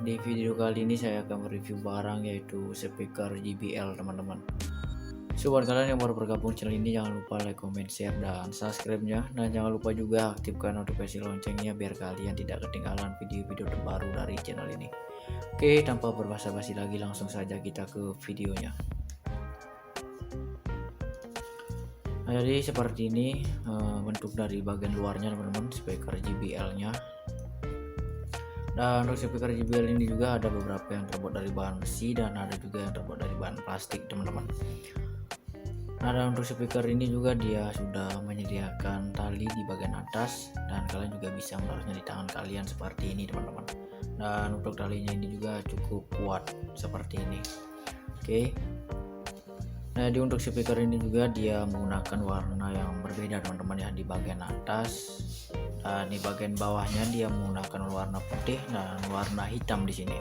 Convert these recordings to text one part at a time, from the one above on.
Di video kali ini saya akan mereview barang yaitu speaker JBL teman-teman. So buat kalian yang baru bergabung channel ini, jangan lupa like, comment, share, dan subscribe-nya. Dan jangan lupa juga aktifkan notifikasi loncengnya biar kalian tidak ketinggalan video-video terbaru dari channel ini. Oke, tanpa berbasa-basi lagi, langsung saja kita ke videonya. Nah, jadi seperti ini bentuk dari bagian luarnya teman-teman, speaker JBL-nya. Dan untuk speaker JBL ini juga ada beberapa yang terbuat dari bahan besi dan ada juga yang terbuat dari bahan plastik teman-teman. Nah, dan untuk speaker ini juga dia sudah menyediakan tali di bagian atas dan kalian juga bisa menaruhnya di tangan kalian seperti ini teman-teman. Dan untuk talinya ini juga cukup kuat seperti ini. Oke. Nah, di untuk speaker ini juga dia menggunakan warna yang berbeda teman-teman ya. Di bagian atas dan di bagian bawahnya dia menggunakan warna putih dan warna hitam di sini.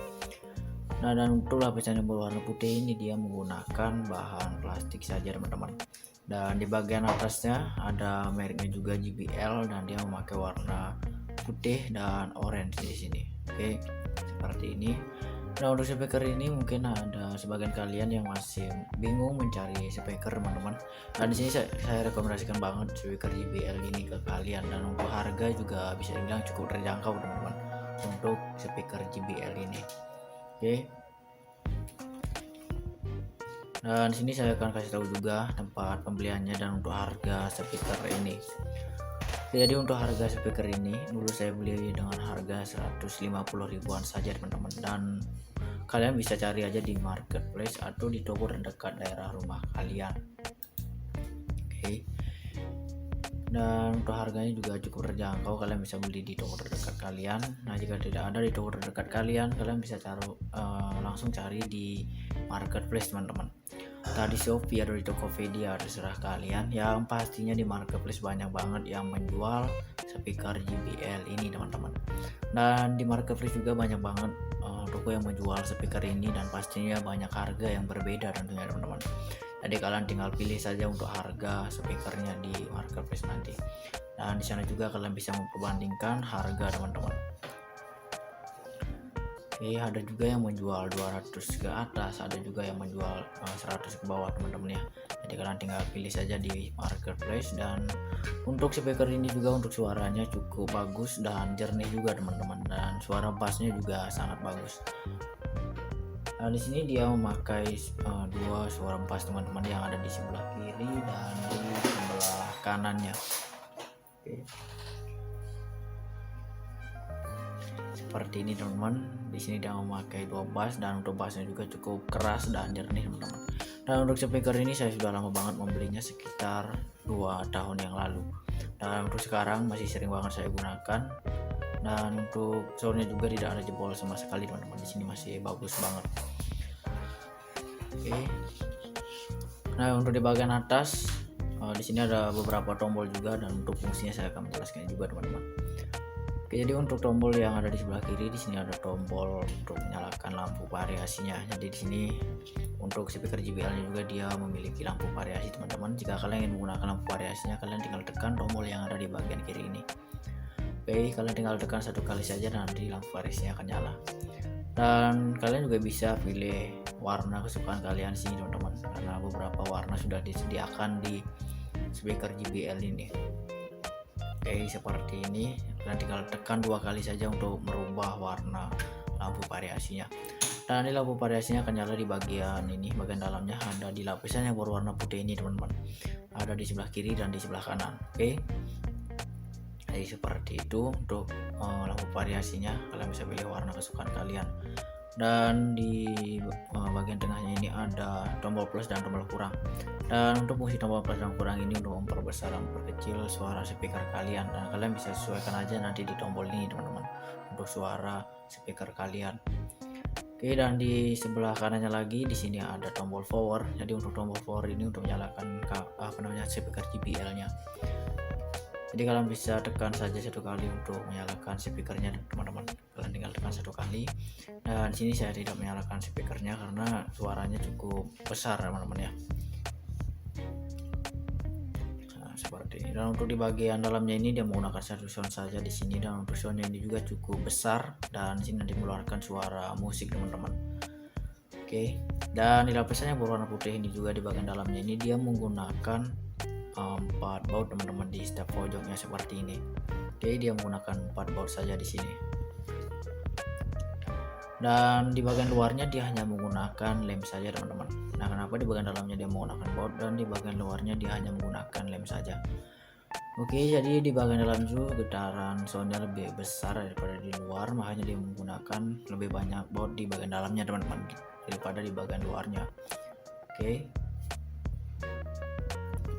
Nah, dan untuk lapisan yang berwarna putih ini dia menggunakan bahan plastik saja teman-teman. Dan di bagian atasnya ada mereknya juga JBL dan dia memakai warna putih dan orange di sini. Oke, seperti ini. Nah, untuk speaker ini mungkin ada sebagian kalian yang masih bingung mencari speaker teman-teman. Nah, di sini saya rekomendasikan banget speaker JBL ini ke kalian, dan untuk harga juga bisa dibilang cukup terjangkau teman-teman untuk speaker JBL ini. Oke. Dan di sini saya akan kasih tahu juga tempat pembeliannya dan untuk harga speaker ini. Jadi untuk harga speaker ini dulu saya beli dengan harga 150 ribuan saja teman-teman, dan kalian bisa cari aja di marketplace atau di toko terdekat daerah rumah kalian. Oke. Dan untuk harganya juga cukup terjangkau, kalian bisa beli di toko terdekat kalian. Nah, jika tidak ada di toko terdekat kalian bisa langsung cari di marketplace teman-teman. Tadi Shopee atau di Tokopedia, terserah kalian. Yang pastinya di marketplace banyak banget yang menjual speaker JBL ini teman-teman. Dan di marketplace juga banyak banget toko yang menjual speaker ini, dan pastinya banyak harga yang berbeda tentunya teman-teman. Jadi kalian tinggal pilih saja untuk harga speakernya di marketplace nanti. Dan di sana juga kalian bisa memperbandingkan harga teman-teman. Oke, ada juga yang menjual 200 ke atas, ada juga yang menjual 100 ke bawah teman-teman ya. Jadi kalian tinggal pilih saja di marketplace. Dan untuk speaker ini juga untuk suaranya cukup bagus dan jernih juga teman-teman, dan suara bassnya juga sangat bagus. Nah, di sini dia memakai dua suara bass teman-teman yang ada di sebelah kiri dan di sebelah kanannya. Oke. Seperti ini teman-teman. Di sini dia memakai dua bass, dan untuk bassnya juga cukup keras dan jernih teman-teman. Dan untuk speaker ini saya sudah lama banget membelinya, sekitar 2 tahun yang lalu. Dan untuk sekarang masih sering banget saya gunakan. Dan untuk soundnya juga tidak ada jebol sama sekali teman-teman. Di sini masih bagus banget. Oke. Nah, untuk di bagian atas di sini ada beberapa tombol juga, dan untuk fungsinya saya akan menjelaskan juga teman-teman. Jadi untuk tombol yang ada di sebelah kiri, di sini ada tombol untuk menyalakan lampu variasinya. Jadi di sini untuk speaker JBL-nya juga dia memiliki lampu variasi teman-teman. Jika kalian ingin menggunakan lampu variasinya, kalian tinggal tekan tombol yang ada di bagian kiri ini. Oke, kalian tinggal tekan satu kali saja dan nanti lampu variasinya akan nyala. Dan kalian juga bisa pilih warna kesukaan kalian sih teman-teman, karena beberapa warna sudah disediakan di speaker JBL ini. Oke, seperti ini. Kalian tinggal tekan 2 kali saja untuk merubah warna lampu variasinya. Dan di lampu variasinya akan nyala di bagian ini, bagian dalamnya ada di lapisan yang berwarna putih ini teman-teman. Ada di sebelah kiri dan di sebelah kanan. Oke. Jadi seperti itu untuk lampu variasinya. Kalian bisa pilih warna kesukaan kalian. Dan di bagian tengahnya ini ada tombol plus dan tombol kurang. Dan untuk fungsi tombol plus dan kurang ini untuk memperbesar dan memperkecil suara speaker kalian, dan kalian bisa sesuaikan aja nanti di tombol ini teman-teman untuk suara speaker kalian. Oke, dan di sebelah kanannya lagi di sini ada tombol power. Jadi untuk tombol power ini untuk menyalakan speaker JBL-nya. Jadi kalian bisa tekan saja satu kali untuk menyalakan speakernya teman-teman. Kalian tinggal tekan satu kali. Dan di sini saya tidak menyalakan speakernya karena suaranya cukup besar teman-teman ya. Nah, seperti seperti ini. Dan untuk di bagian dalamnya ini dia menggunakan satu sound saja di sini, dan untuk soundnya ini juga cukup besar dan di sini nanti mengeluarkan suara musik teman-teman. Oke, dan di lapisan yang berwarna putih ini juga di bagian dalamnya ini dia menggunakan 4 baut teman-teman di setiap pojoknya seperti ini. Oke, dia menggunakan 4 baut saja di sini. Dan di bagian luarnya dia hanya menggunakan lem saja teman-teman. Nah, kenapa di bagian dalamnya dia menggunakan baut dan di bagian luarnya dia hanya menggunakan lem saja? Oke, jadi di bagian dalam itu getaran soundnya lebih besar daripada di luar, makanya dia menggunakan lebih banyak baut di bagian dalamnya teman-teman daripada di bagian luarnya. Oke,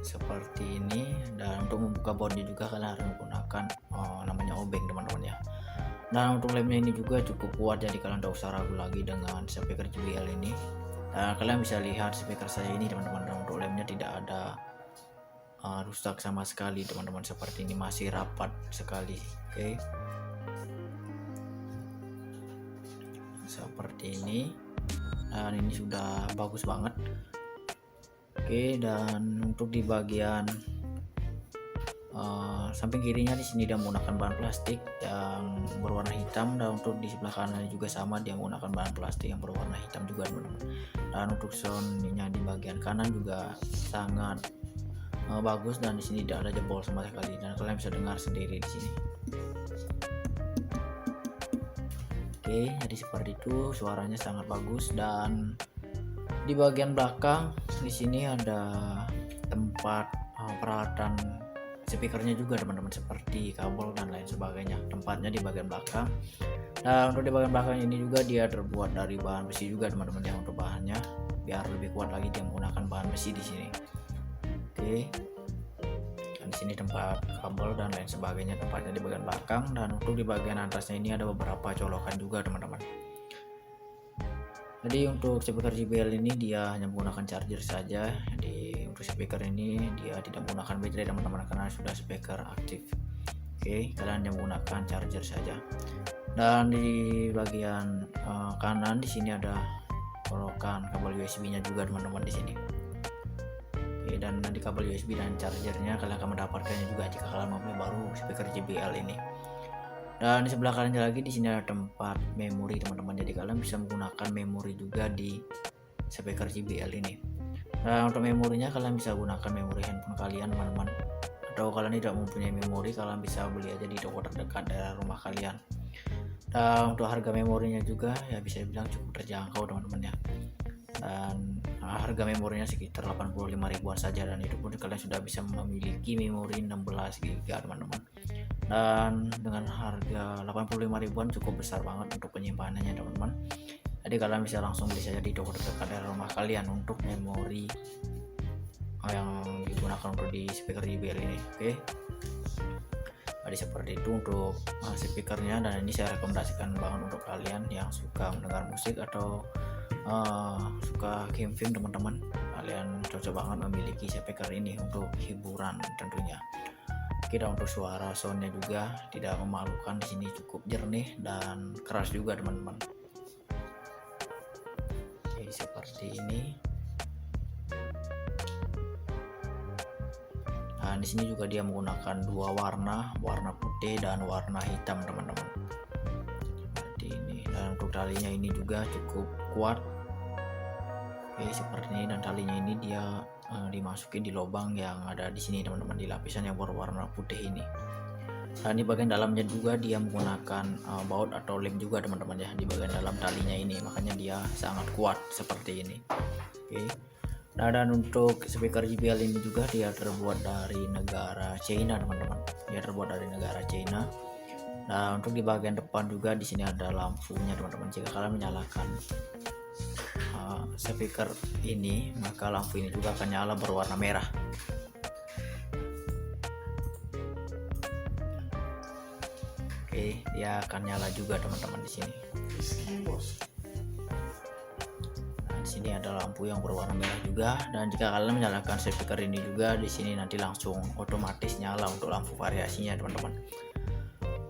seperti ini. Dan untuk membuka bautnya juga kalian harus menggunakan namanya obeng teman-teman ya. Nah, untuk lemnya ini juga cukup kuat, jadi kalian tidak usah ragu lagi dengan speaker JBL ini. Nah, kalian bisa lihat speaker saya ini teman-teman, dan untuk lemnya tidak ada rusak sama sekali teman-teman, seperti ini masih rapat sekali. Oke, seperti ini, dan ini sudah bagus banget. Oke, dan untuk di bagian samping kirinya di sini dia menggunakan bahan plastik yang berwarna hitam, dan untuk di sebelah kanan juga sama, dia menggunakan bahan plastik yang berwarna hitam juga teman-teman. Dan untuk soundnya di bagian kanan juga sangat bagus, dan di sini tidak ada jebol sama sekali, dan kalian bisa dengar sendiri di sini. Oke, jadi seperti itu, suaranya sangat bagus. Dan di bagian belakang di sini ada tempat peralatan speakernya juga teman-teman, seperti kabel dan lain sebagainya, tempatnya di bagian belakang. Nah, untuk di bagian belakang ini juga dia terbuat dari bahan besi juga teman-teman ya. Untuk bahannya biar lebih kuat lagi dia menggunakan bahan besi di sini. Oke, dan di sini tempat kabel dan lain sebagainya tempatnya di bagian belakang. Dan untuk di bagian atasnya ini ada beberapa colokan juga teman-teman. Jadi untuk speaker JBL ini dia hanya menggunakan charger saja. Jadi untuk speaker ini dia tidak menggunakan baterai teman-teman, karena sudah speaker aktif. Oke, kalian hanya menggunakan charger saja. Dan di bagian kanan di sini ada colokan kabel USB-nya juga teman-teman di sini. Oke, dan nanti kabel USB dan chargernya kalian akan mendapatkannya juga jika kalian membeli baru speaker JBL ini. Dan di sebelah kanan lagi di sini ada tempat memori teman-teman, jadi kalian bisa menggunakan memori juga di speaker JBL ini. Nah, untuk memorinya kalian bisa gunakan memori handphone kalian teman-teman, atau kalian tidak mempunyai memori kalian bisa beli aja di toko terdekat daerah rumah kalian. Dan untuk harga memorinya juga ya bisa dibilang cukup terjangkau teman-teman ya. Dan harga memorinya sekitar 85 ribuan saja, dan itu pun kalian sudah bisa memiliki memori 16 GB teman-teman. Dan dengan harga 85 ribuan cukup besar banget untuk penyimpanannya teman-teman. Jadi kalian bisa langsung beli saja di toko terdekat dari rumah kalian untuk memori yang digunakan untuk di speaker JBL ini. Oke, jadi seperti itu untuk speakernya, dan ini saya rekomendasikan banget untuk kalian yang suka mendengar musik atau suka camping teman-teman. Kalian cocok banget memiliki speaker ini untuk hiburan tentunya. Oke, dan untuk suara soundnya juga tidak memalukan, di sini cukup jernih dan keras juga teman-teman. Oke, seperti ini. Nah, di sini juga dia menggunakan dua warna putih dan warna hitam teman-teman. Seperti ini. Dan untuk talinya ini juga cukup kuat. Oke, seperti ini, dan talinya ini dia dimasukin di lubang yang ada di sini teman-teman, di lapisan yang berwarna putih ini. Dan di bagian dalamnya juga dia menggunakan baut atau lem juga teman-teman ya, di bagian dalam talinya ini, makanya dia sangat kuat seperti ini. Oke. Nah, dan untuk speaker JBL ini juga dia terbuat dari negara China teman-teman. Dia terbuat dari negara China. Nah, untuk di bagian depan juga di sini ada lampunya teman-teman. Jika kalian menyalakan speaker ini, maka lampu ini juga akan nyala berwarna merah. Oke, dia akan nyala juga teman-teman di sini. Nah, di sini ada lampu yang berwarna merah juga, dan jika kalian menyalakan speaker ini juga di sini nanti langsung otomatis nyala untuk lampu variasinya teman-teman.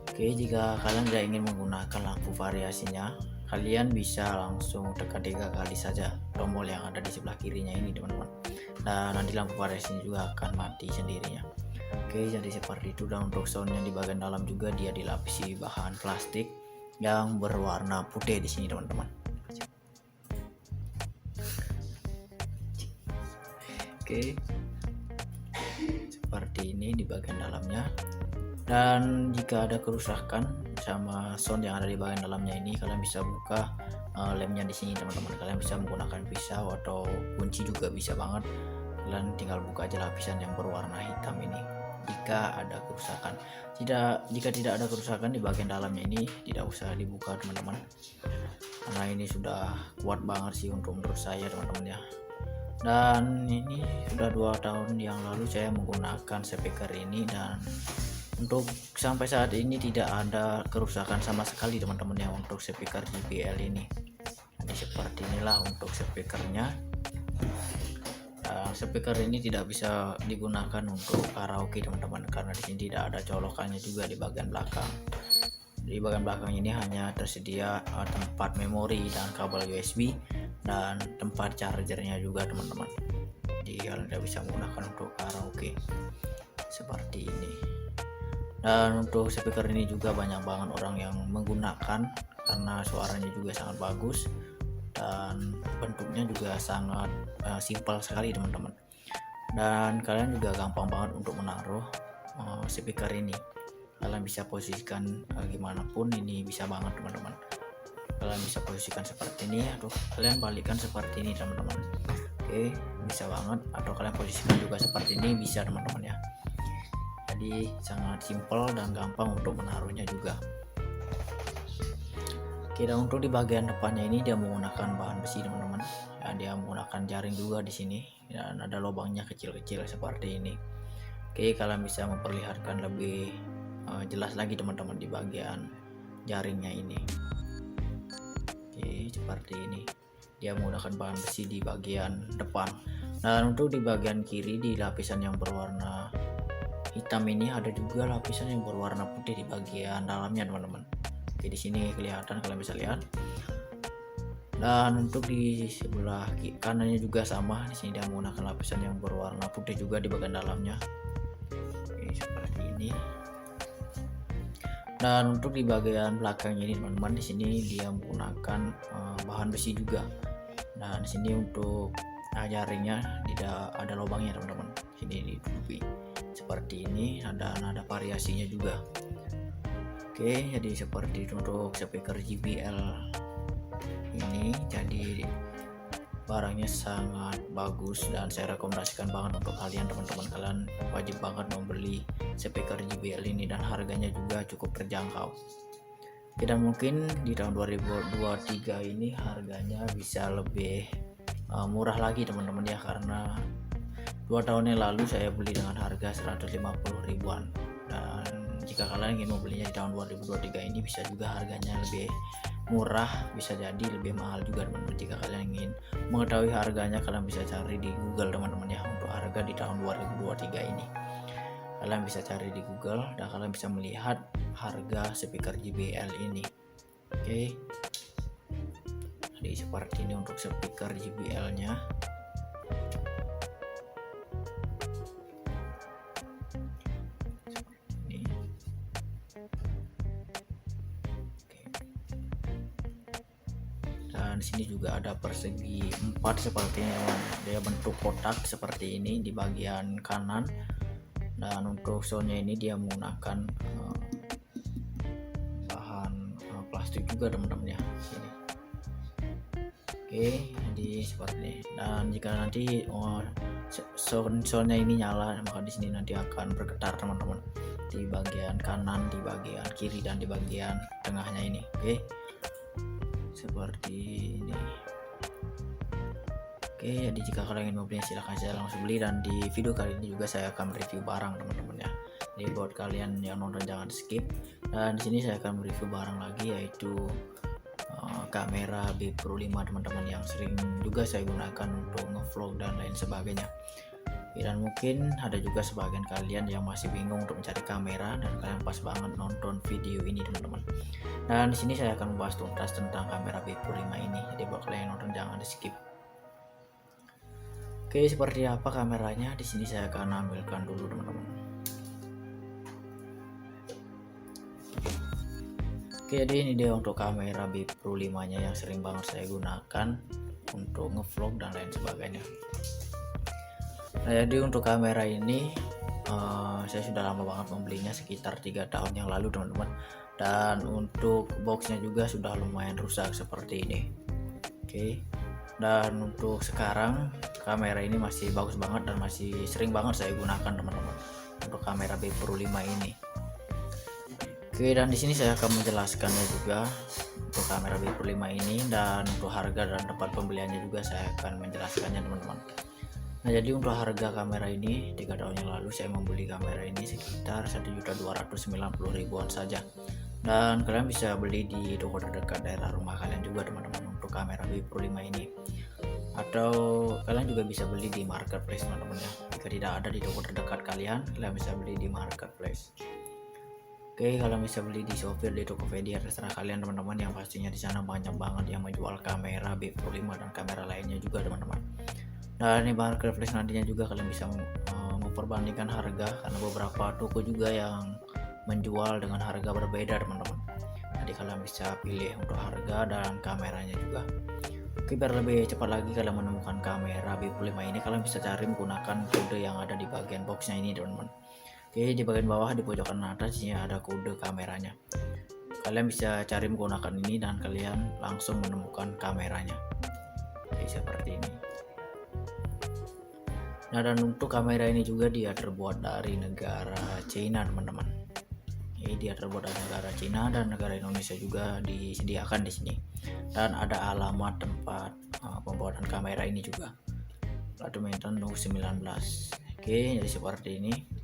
Oke, jika kalian tidak ingin menggunakan lampu variasinya, kalian bisa langsung tekan 3 kali saja tombol yang ada di sebelah kirinya ini teman-teman. Nah, nanti lampu variasinya juga akan mati sendirinya. Oke, jadi seperti itu. Dan untuk soundnya di bagian dalam juga dia dilapisi bahan plastik yang berwarna putih di sini teman-teman. Oke, seperti ini di bagian dalamnya. Dan jika ada kerusakan sama sound yang ada di bagian dalamnya ini, kalian bisa buka lemnya di sini teman-teman. Kalian bisa menggunakan pisau atau kunci juga bisa banget. Kalian tinggal buka aja lapisan yang berwarna hitam ini jika ada kerusakan. Jika tidak ada kerusakan di bagian dalamnya ini, tidak usah dibuka teman-teman, karena ini sudah kuat banget sih untuk menurut saya teman-teman ya. Dan ini sudah 2 tahun yang lalu saya menggunakan speaker ini, dan untuk sampai saat ini tidak ada kerusakan sama sekali teman-teman ya untuk speaker JBL ini. Jadi seperti inilah untuk speakernya. Speaker ini tidak bisa digunakan untuk karaoke teman-teman, karena di sini tidak ada colokannya juga di bagian belakang. Di bagian belakang ini hanya tersedia tempat memori dan kabel USB dan tempat chargernya juga teman-teman. Jadi kalian tidak bisa menggunakan untuk karaoke seperti ini. Dan untuk speaker ini juga banyak banget orang yang menggunakan karena suaranya juga sangat bagus dan bentuknya juga sangat simpel sekali teman-teman. Dan kalian juga gampang banget untuk menaruh speaker ini. Kalian bisa posisikan gimana pun ini bisa banget teman-teman. Kalian bisa posisikan seperti ini atau kalian balikkan seperti ini teman-teman. Oke, bisa banget. Atau kalian posisikan juga seperti ini bisa teman-teman ya. Jadi sangat simpel dan gampang untuk menaruhnya juga. Oke, dan untuk di bagian depannya ini dia menggunakan bahan besi teman-teman. Ya, dia menggunakan jaring juga di sini dan ada lubangnya kecil-kecil seperti ini. Oke, kalian bisa memperlihatkan lebih jelas lagi teman-teman di bagian jaringnya ini. Oke, seperti ini. Dia menggunakan bahan besi di bagian depan. Dan untuk di bagian kiri di lapisan yang berwarna hitam ini ada juga lapisan yang berwarna putih di bagian dalamnya teman-teman. Oke, di sini kelihatan, kalian bisa lihat. Dan untuk di sebelah kanannya juga sama. Di sini dia menggunakan lapisan yang berwarna putih juga di bagian dalamnya. Oke, seperti ini. Dan untuk di bagian belakangnya ini teman-teman, di sini dia menggunakan bahan besi juga. Dan di sini untuk jaringnya tidak ada lubangnya teman-teman. Sini ditutupi seperti ini, ada variasinya juga. Oke, jadi seperti itu untuk speaker JBL ini. Jadi barangnya sangat bagus dan saya rekomendasikan banget untuk kalian teman-teman. Kalian wajib banget membeli speaker JBL ini dan harganya juga cukup terjangkau. Dan mungkin di tahun 2023 ini harganya bisa lebih murah lagi teman-teman ya, karena 2 tahun yang lalu saya beli dengan harga 150 ribuan. Dan jika kalian ingin membelinya di tahun 2023 ini bisa juga harganya lebih murah, bisa jadi lebih mahal juga teman-teman. Jika kalian ingin mengetahui harganya, kalian bisa cari di Google teman-teman ya, untuk harga di tahun 2023 ini. Kalian bisa cari di Google dan kalian bisa melihat harga speaker JBL ini. Oke, jadi seperti ini untuk speaker JBL nya. Dan di sini juga ada persegi 4 sepertinya, dia bentuk kotak seperti ini di bagian kanan. Dan untuk soundnya ini dia menggunakan bahan plastik juga teman-teman ya. Sini. Oke, jadi seperti ini. Dan jika nanti soundnya ini nyala, maka di sini nanti akan bergetar teman-teman, di bagian kanan, di bagian kiri, dan di bagian tengahnya ini. Oke, seperti ini. Oke, jadi jika kalian ingin membelinya silahkan saya langsung beli. Dan di video kali ini juga saya akan review barang teman-teman ya. Jadi buat kalian yang nonton jangan skip. Dan di sini saya akan review barang lagi, yaitu kamera B Pro 5 teman-teman, yang sering juga saya gunakan untuk ngevlog dan lain sebagainya. Dan mungkin ada juga sebagian kalian yang masih bingung untuk mencari kamera, dan kalian pas banget nonton video ini teman-teman. Dan di sini saya akan membahas tuntas tentang kamera B Pro 5 ini. Jadi buat kalian yang nonton jangan di skip. Oke, seperti apa kameranya? Di sini saya akan ambilkan dulu teman-teman. Oke, jadi ini dia untuk kamera B Pro 5 nya yang sering banget saya gunakan untuk ngevlog dan lain sebagainya. Nah, jadi untuk kamera ini saya sudah lama banget membelinya, sekitar 3 tahun yang lalu teman-teman, dan untuk boxnya juga sudah lumayan rusak seperti ini. Oke, dan untuk sekarang kamera ini masih bagus banget dan masih sering banget saya gunakan teman-teman untuk kamera B Pro 5 ini. Oke, dan di sini saya akan menjelaskannya juga untuk kamera B Pro 5 ini, dan untuk harga dan tempat pembeliannya juga saya akan menjelaskannya teman-teman. Nah, jadi untuk harga kamera ini 3 tahun yang lalu saya membeli kamera ini sekitar 1.290.000-an saja, dan kalian bisa beli di toko terdekat daerah rumah kalian juga teman-teman untuk kamera B Pro 5 ini, atau kalian juga bisa beli di marketplace teman-teman ya. Jika tidak ada di toko terdekat kalian bisa beli di marketplace. Oke, kalian bisa beli di Shopee, di Tokopedia, terserah kalian teman-teman, yang pastinya di sana banyak banget yang menjual kamera B Pro 5 dan kamera lainnya juga teman-teman. Dan di marketplace nantinya juga kalian bisa memperbandingkan harga, karena beberapa toko juga yang menjual dengan harga berbeda teman-teman. Jadi kalian bisa pilih untuk harga dan kameranya juga. Oke, biar lebih cepat lagi kalian menemukan kamera B Pro 5 ini, kalian bisa cari menggunakan kode yang ada di bagian boxnya ini teman-teman. Oke, di bagian bawah di pojokan atas ini ada kode kameranya. Kalian bisa cari menggunakan ini dan kalian langsung menemukan kameranya. Oke, seperti ini. Nah, dan untuk kamera ini juga dia terbuat dari negara China teman-teman. Ini dia terbuat dari negara China, dan negara Indonesia juga disediakan di sini. Dan ada alamat tempat pembuatan kamera ini juga. Badminton 19. Oke, jadi seperti ini.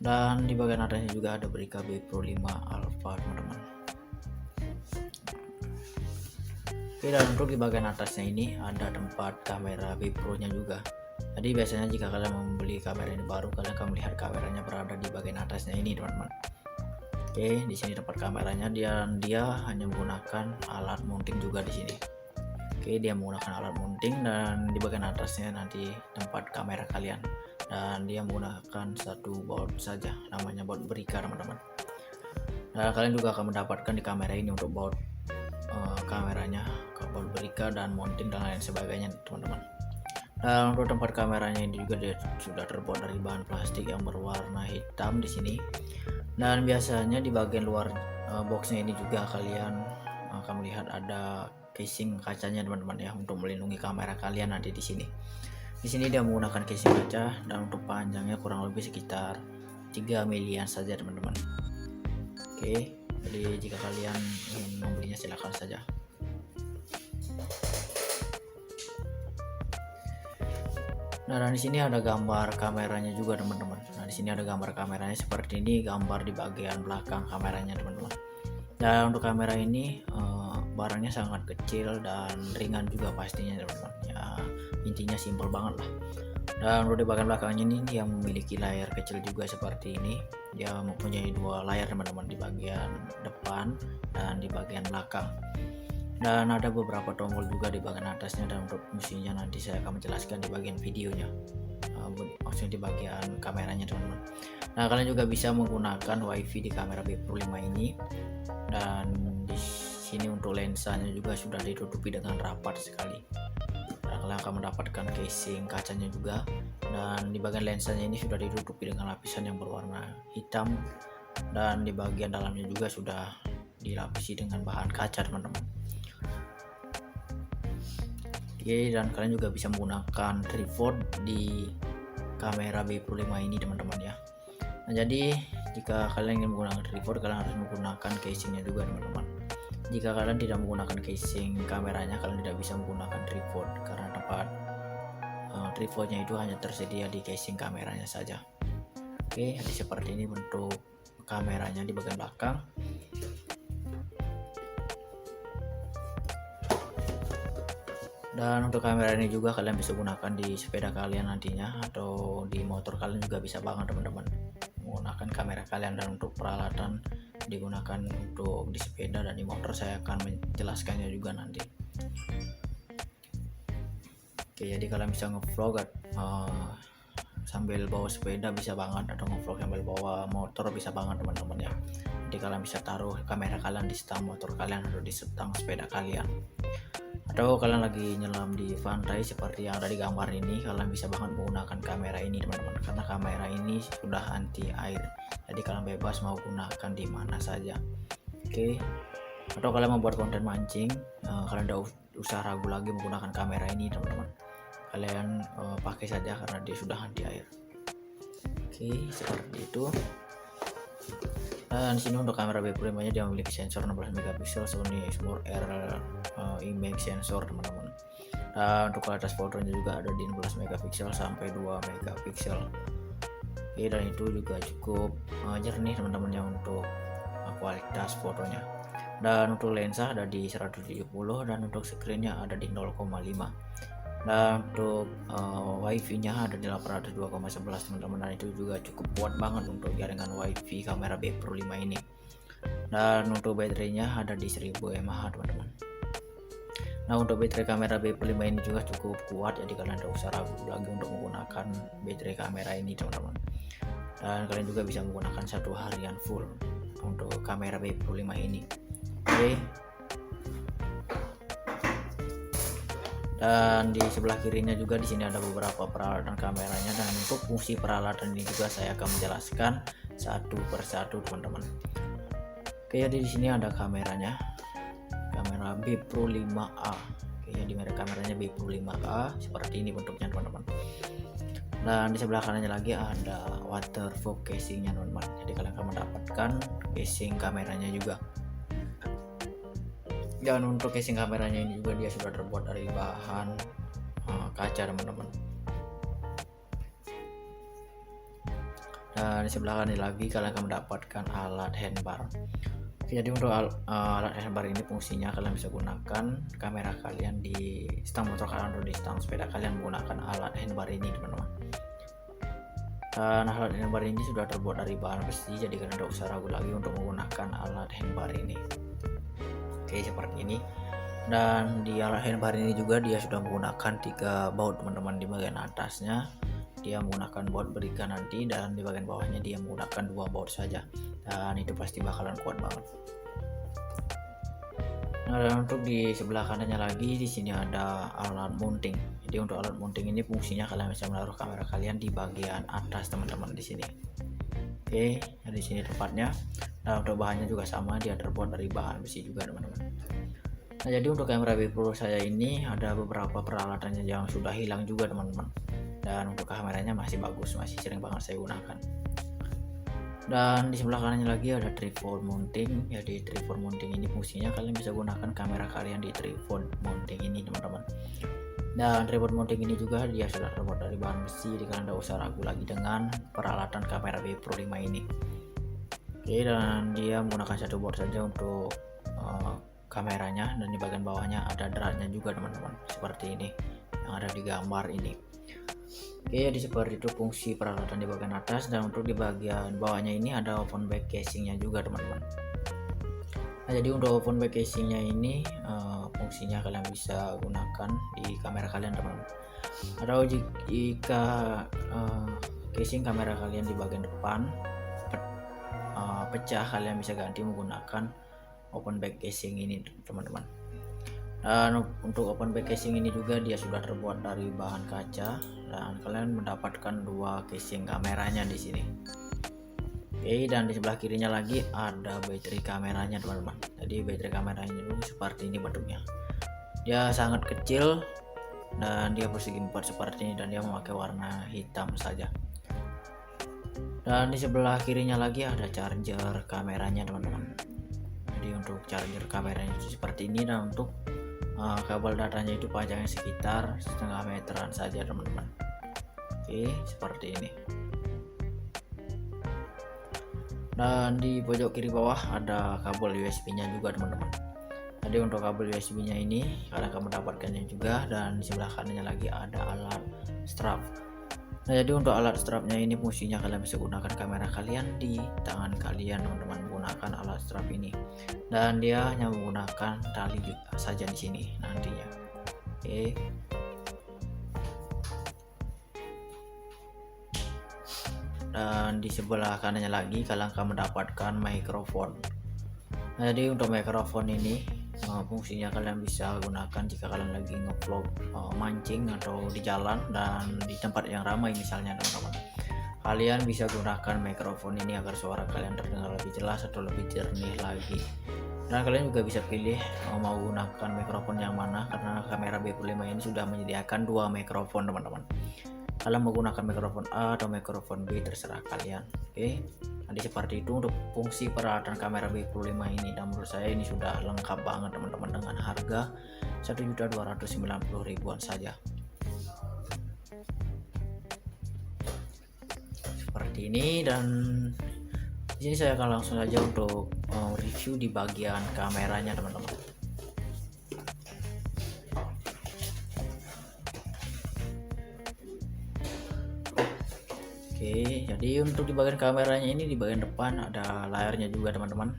Dan di bagian atasnya juga ada Brica B Pro 5 Alpha teman-teman. Oke, dan untuk di bagian atasnya ini ada tempat kamera B Pro nya juga. Jadi biasanya jika kalian membeli kamera ini baru, kalian akan melihat kameranya berada di bagian atasnya ini teman-teman. Oke, di sini tempat kameranya, dia hanya menggunakan alat mounting juga di sini. Oke, dia menggunakan alat mounting, dan di bagian atasnya nanti tempat kamera kalian, dan dia menggunakan satu baut saja, namanya baut Brica teman-teman. Nah, kalian juga akan mendapatkan di kamera ini untuk baut kameranya, baut Brica dan mounting dan lain sebagainya teman-teman. Nah, untuk tempat kameranya ini juga dia sudah terbuat dari bahan plastik yang berwarna hitam di sini. Dan biasanya di bagian luar boxnya ini juga kalian akan melihat ada casing kacanya teman-teman ya, untuk melindungi kamera kalian nanti di sini. Di sini dia menggunakan casing kaca, dan untuk panjangnya kurang lebih sekitar 3 milian saja teman-teman. Oke, jadi jika kalian ingin membelinya silahkan saja. Nah, dan di sini ada gambar kameranya juga teman-teman. Nah, di sini ada gambar kameranya seperti ini, gambar di bagian belakang kameranya teman-teman. Dan untuk kamera ini barangnya sangat kecil dan ringan juga pastinya teman-teman. Ya, intinya simpel banget lah. Dan untuk di bagian belakangnya ini dia memiliki layar kecil juga seperti ini. Dia mempunyai 2 layar teman-teman, di bagian depan dan di bagian belakang. Dan ada beberapa tombol juga di bagian atasnya, dan untuk fungsinya nanti saya akan menjelaskan di bagian videonya, maksudnya di bagian kameranya teman-teman. Nah, kalian juga bisa menggunakan wifi di kamera B Pro 5 ini, dan di sini untuk lensanya juga sudah ditutupi dengan rapat sekali. Dan kalian akan mendapatkan casing kacanya juga, dan di bagian lensanya ini sudah ditutupi dengan lapisan yang berwarna hitam, dan di bagian dalamnya juga sudah dilapisi dengan bahan kaca teman-teman. Oke, dan kalian juga bisa menggunakan tripod di kamera B Pro 5 ini teman-teman ya. Nah, jadi jika kalian ingin menggunakan tripod, kalian harus menggunakan casingnya juga teman-teman. Jika kalian tidak menggunakan casing kameranya, kalian tidak bisa menggunakan tripod, karena tempat tripodnya itu hanya tersedia di casing kameranya saja. Oke, jadi seperti ini bentuk kameranya di bagian belakang. Dan untuk kamera ini juga kalian bisa gunakan di sepeda kalian nantinya, atau di motor kalian juga bisa banget teman-teman menggunakan kamera kalian. Dan untuk peralatan digunakan untuk di sepeda dan di motor, saya akan menjelaskannya juga nanti. Oke, jadi kalian bisa ngevlog sambil bawa sepeda bisa banget, atau ngevlog sambil bawa motor bisa banget teman-teman ya. Jadi kalian bisa taruh kamera kalian di stang motor kalian atau di stang sepeda kalian, atau kalian lagi nyelam di pantai seperti yang ada di gambar ini, kalian bisa banget menggunakan kamera ini teman-teman, karena kamera ini sudah anti air, jadi kalian bebas mau gunakan di mana saja. Oke. Atau kalian membuat konten mancing, kalian tidak usah ragu lagi menggunakan kamera ini teman-teman, kalian pakai saja karena dia sudah anti air. Oke, seperti itu. Dan di sini untuk kamera B5 nya dia memiliki sensor 16 megapiksel Sony Exmor R image sensor teman-teman. Dan untuk kualitas fotonya juga ada di 16 megapiksel sampai 2 megapiksel. Oke, dan itu juga cukup jernih teman-teman ya untuk kualitas fotonya. Dan untuk lensa ada di 170 dan untuk screennya ada di 0,5. Dan untuk wifi nya ada di 802,11 teman-teman, dan itu juga cukup kuat banget untuk jaringan wifi kamera B Pro 5 ini. Dan untuk baterainya ada di 1000 mAh teman-teman. Nah, untuk baterai kamera B Pro 5 ini juga cukup kuat, jadi kalian tidak usah ragu lagi untuk menggunakan baterai kamera ini teman-teman. Dan kalian juga bisa menggunakan 1 harian full untuk kamera B Pro 5 ini. Oke. Dan di sebelah kirinya juga di sini ada beberapa peralatan kameranya, dan untuk fungsi peralatan ini juga saya akan menjelaskan satu persatu teman-teman. Oke, jadi di sini ada kameranya, kamera B Pro 5A. Oke, jadi merek kameranya B Pro 5A seperti ini bentuknya teman-teman. Dan di sebelah kanannya lagi ada waterfall casingnya teman-teman, jadi kalian akan mendapatkan casing kameranya juga. Dan untuk casing kameranya ini juga dia sudah terbuat dari bahan kaca teman-teman. Dan di sebelah kanan lagi kalian akan mendapatkan alat handbar. Jadi untuk alat handbar ini fungsinya kalian bisa gunakan kamera kalian di stang motor kalian atau di stang sepeda kalian menggunakan alat handbar ini teman-teman. Dan alat handbar ini sudah terbuat dari bahan besi, jadi kalian tidak usah ragu lagi untuk menggunakan alat handbar ini. Oke, seperti ini. Dan di alat handbar ini juga dia sudah menggunakan 3 baut teman-teman. Di bagian atasnya dia menggunakan baut berikan nanti, dan di bagian bawahnya dia menggunakan 2 baut saja, dan itu pasti bakalan kuat banget. Nah, dan untuk di sebelah kanannya lagi di sini ada alat mounting. Jadi untuk alat mounting ini fungsinya kalian bisa menaruh kamera kalian di bagian atas teman-teman di sini. Oke, di sini tempatnya. Nah, untuk bahannya juga sama, dia terbuat dari bahan besi juga teman-teman. Nah, jadi untuk kamera B Pro saya ini ada beberapa peralatannya yang sudah hilang juga teman-teman. Dan untuk kameranya masih bagus, masih sering banget saya gunakan. Dan di sebelah kanannya lagi ada tripod mounting. Jadi tripod mounting ini fungsinya kalian bisa gunakan kamera kalian di tripod mounting ini teman-teman. Dan tripod mounting ini juga dia sudah terbuat dari bahan besi, jadi kalian tidak usah ragu lagi dengan peralatan kamera B Pro 5 ini. Oke, dan dia menggunakan 1 board saja untuk kameranya, dan di bagian bawahnya ada dratnya juga teman-teman, seperti ini yang ada di gambar ini. Oke, jadi seperti itu fungsi peralatan di bagian atas. Dan untuk di bagian bawahnya ini ada open back casingnya juga teman-teman. Nah, jadi untuk open back casingnya ini fungsinya kalian bisa gunakan di kamera kalian teman-teman. Atau jika casing kamera kalian di bagian depan pecah, kalian bisa ganti menggunakan open back casing ini teman-teman. Dan untuk open back casing ini juga dia sudah terbuat dari bahan kaca, dan kalian mendapatkan 2 casing kameranya di sini. Oke, dan di sebelah kirinya lagi ada baterai kameranya teman-teman. Jadi baterai kameranya itu seperti ini bentuknya. Dia sangat kecil dan dia persegi 4 seperti ini, dan dia memakai warna hitam saja. Dan di sebelah kirinya lagi ada charger kameranya teman-teman. Jadi untuk charger kameranya itu seperti ini, dan untuk kabel datanya itu panjangnya sekitar 1,5 meteran saja teman-teman. Oke, seperti ini. Dan di pojok kiri bawah ada kabel USB nya juga teman-teman. Jadi untuk kabel USB nya ini kalian akan mendapatkannya juga. Dan di sebelah kanannya lagi ada alat strap. Nah, jadi untuk alat strapnya ini fungsinya kalian bisa gunakan kamera kalian di tangan kalian teman-teman, menggunakan alat strap ini. Dan dia hanya menggunakan tali saja di sini nantinya. Oke. dan di sebelah kanannya lagi kalian akan mendapatkan mikrofon. Nah, jadi untuk mikrofon ini fungsinya kalian bisa gunakan jika kalian lagi ngevlog mancing atau di jalan dan di tempat yang ramai misalnya teman-teman. Kalian bisa gunakan mikrofon ini agar suara kalian terdengar lebih jelas atau lebih jernih lagi. Dan kalian juga bisa pilih mau gunakan mikrofon yang mana, karena kamera B5 ini sudah menyediakan dua mikrofon teman-teman. Kalian menggunakan mikrofon A atau mikrofon B terserah kalian. Oke, jadi seperti itu untuk fungsi peralatan kamera B5 ini, dan menurut saya ini sudah lengkap banget teman-teman dengan harga 1.290.000-an saja. Seperti ini, dan di sini saya akan langsung saja untuk review di bagian kameranya teman-teman. Oke, jadi untuk di bagian kameranya ini, di bagian depan ada layarnya juga teman-teman.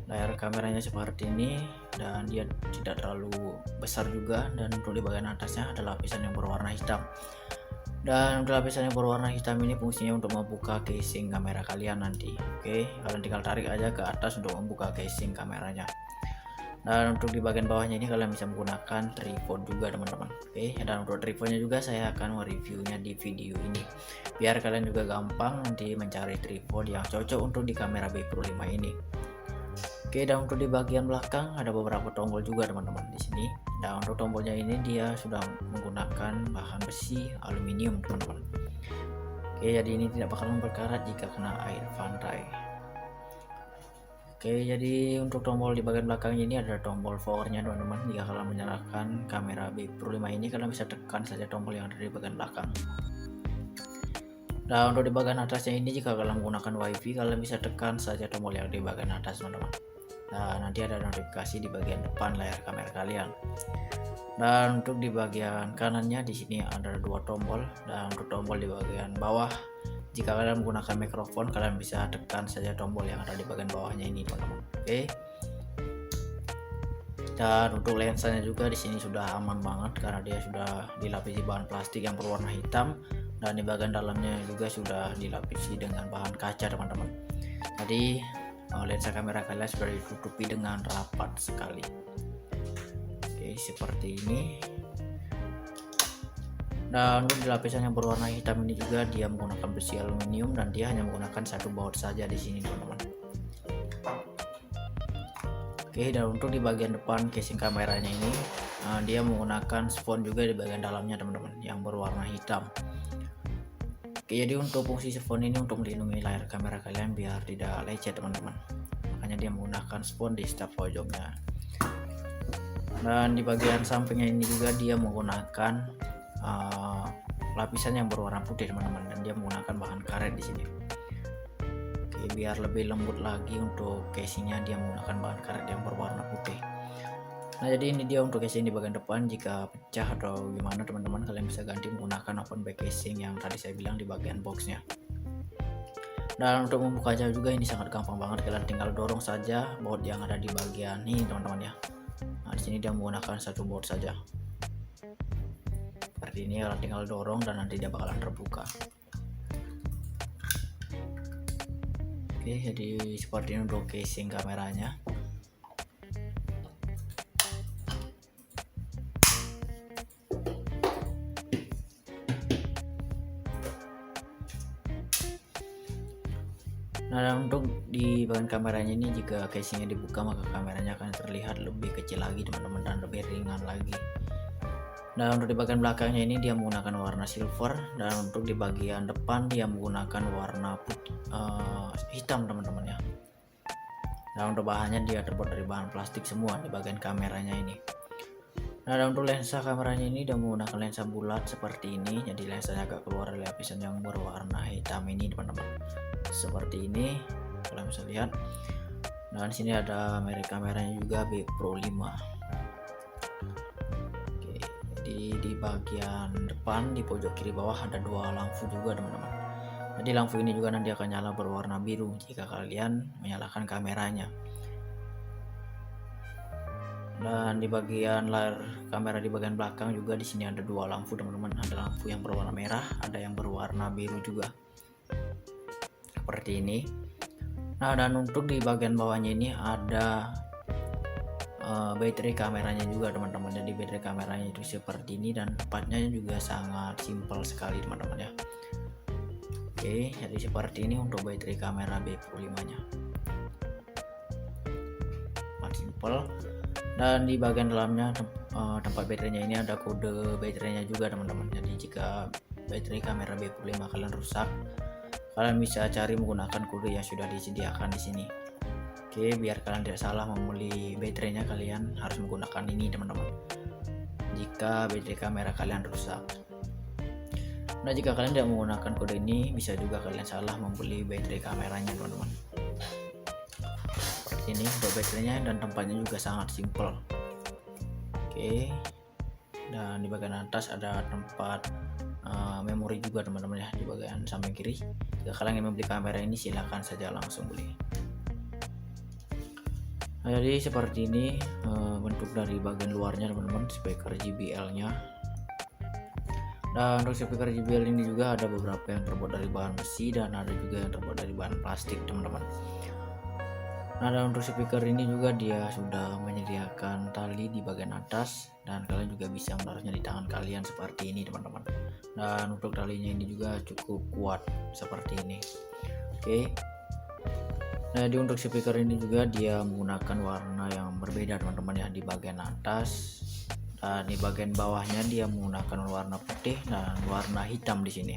Layar kameranya seperti ini, dan dia tidak terlalu besar juga, dan untuk di bagian atasnya ada lapisan yang berwarna hitam. Dan untuk lapisan yang berwarna hitam ini fungsinya untuk membuka casing kamera kalian nanti. Oke, kalian tinggal tarik aja ke atas untuk membuka casing kameranya. Dan untuk di bagian bawahnya ini kalian bisa menggunakan tripod juga teman-teman. Oke, dan untuk tripodnya juga saya akan mereviewnya di video ini, biar kalian juga gampang nanti mencari tripod yang cocok untuk di kamera B5 ini. Oke, dan untuk di bagian belakang ada beberapa tombol juga teman-teman di sini. Dan untuk tombolnya ini dia sudah menggunakan bahan besi aluminium teman-teman. Oke, jadi ini tidak bakalan berkarat jika kena air pantai. Oke, jadi untuk tombol di bagian belakang ini ada tombol powernya teman-teman. Jika kalian menyalakan kamera B5 ini, kalian bisa tekan saja tombol yang ada di bagian belakang. Nah, untuk di bagian atasnya ini, jika kalian menggunakan WiFi, kalian bisa tekan saja tombol yang di bagian atas teman-teman. Nah, nanti ada notifikasi di bagian depan layar kamera kalian. Dan untuk di bagian kanannya di sini ada dua tombol, dan untuk tombol di bagian bawah, jika kalian menggunakan mikrofon, kalian bisa tekan saja tombol yang ada di bagian bawahnya ini teman-teman. Oke. Dan untuk lensanya juga di sini sudah aman banget karena dia sudah dilapisi bahan plastik yang berwarna hitam, dan di bagian dalamnya juga sudah dilapisi dengan bahan kaca teman-teman. Jadi lensa kamera kalian sudah ditutupi dengan rapat sekali. Oke, seperti ini. Dan untuk lapisan yang berwarna hitam ini juga dia menggunakan besi aluminium, dan dia hanya menggunakan satu baut saja di sini teman-teman. Oke, dan untuk di bagian depan casing kameranya ini dia menggunakan spons juga di bagian dalamnya teman-teman yang berwarna hitam. Oke, jadi untuk fungsi spons ini untuk melindungi layar kamera kalian biar tidak lecet teman-teman. Makanya dia menggunakan spons di setiap pojoknya. Dan di bagian sampingnya ini juga dia menggunakan lapisan yang berwarna putih teman-teman, dan dia menggunakan bahan karet di sini. Oke, biar lebih lembut lagi untuk casingnya dia menggunakan bahan karet yang berwarna putih. Nah, jadi ini dia untuk casing di bagian depan. Jika pecah atau gimana teman-teman, kalian bisa ganti menggunakan open back casing yang tadi saya bilang di bagian boxnya. Dan untuk membukanya juga ini sangat gampang banget, kalian tinggal dorong saja baut yang ada di bagian ini teman-teman ya. Nah, di sini dia menggunakan satu baut saja. Seperti ini, kalian tinggal dorong dan nanti dia bakalan terbuka. Oke, jadi seperti ini untuk casing kameranya. Nah, untuk di bagian kameranya ini, jika casingnya dibuka maka kameranya akan terlihat lebih kecil lagi teman-teman, dan lebih ringan lagi. Nah, untuk di bagian belakangnya ini dia menggunakan warna silver, dan untuk di bagian depan dia menggunakan warna putih, hitam teman-teman ya. Nah, untuk bahannya dia terbuat dari bahan plastik semua di bagian kameranya ini. Nah, dan untuk lensa kameranya ini dia menggunakan lensa bulat seperti ini, jadi lensanya agak keluar dari lapisan yang berwarna hitam ini teman-teman. Seperti ini kalian bisa lihat. Nah, di sini ada merek kameranya juga B5. Di bagian depan di pojok kiri bawah ada dua lampu juga teman-teman. Jadi lampu ini juga nanti akan nyala berwarna biru jika kalian menyalakan kameranya. Dan di bagian layar kamera di bagian belakang juga di sini ada dua lampu teman-teman. Ada lampu yang berwarna merah, ada yang berwarna biru juga. seperti ini. Nah, dan untuk di bagian bawahnya ini ada baterai kameranya juga teman-teman. Jadi baterai kameranya itu seperti ini dan tempatnya juga sangat simpel sekali teman-teman ya. Oke, jadi seperti ini untuk baterai kamera B45 nya, sangat simpel. Dan di bagian dalamnya tempat baterainya ini ada kode baterainya juga teman-teman. Jadi jika baterai kamera B45 kalian rusak, kalian bisa cari menggunakan kode yang sudah disediakan di sini. Oke, biar kalian tidak salah membeli baterainya, kalian harus menggunakan ini teman-teman jika baterai kamera kalian rusak. Nah, jika kalian tidak menggunakan kode ini, bisa juga kalian salah membeli baterai kameranya teman-teman. Seperti ini untuk baterainya, dan tempatnya juga sangat simple. Oke, dan di bagian atas ada tempat memori juga teman-teman ya, di bagian samping kiri. Jika kalian ingin membeli kamera ini, silahkan saja langsung beli. Nah, jadi seperti ini bentuk dari bagian luarnya teman-teman, speaker JBL nya. Dan untuk speaker JBL ini juga ada beberapa yang terbuat dari bahan besi dan ada juga yang terbuat dari bahan plastik teman-teman. Nah, dan untuk speaker ini juga dia sudah menyediakan tali di bagian atas, dan kalian juga bisa menaruhnya di tangan kalian seperti ini teman-teman. Dan untuk talinya ini juga cukup kuat seperti ini. Oke. Nah, di untuk speaker ini juga dia menggunakan warna yang berbeda teman-teman ya, di bagian atas dan di bagian bawahnya dia menggunakan warna putih dan warna hitam di sini.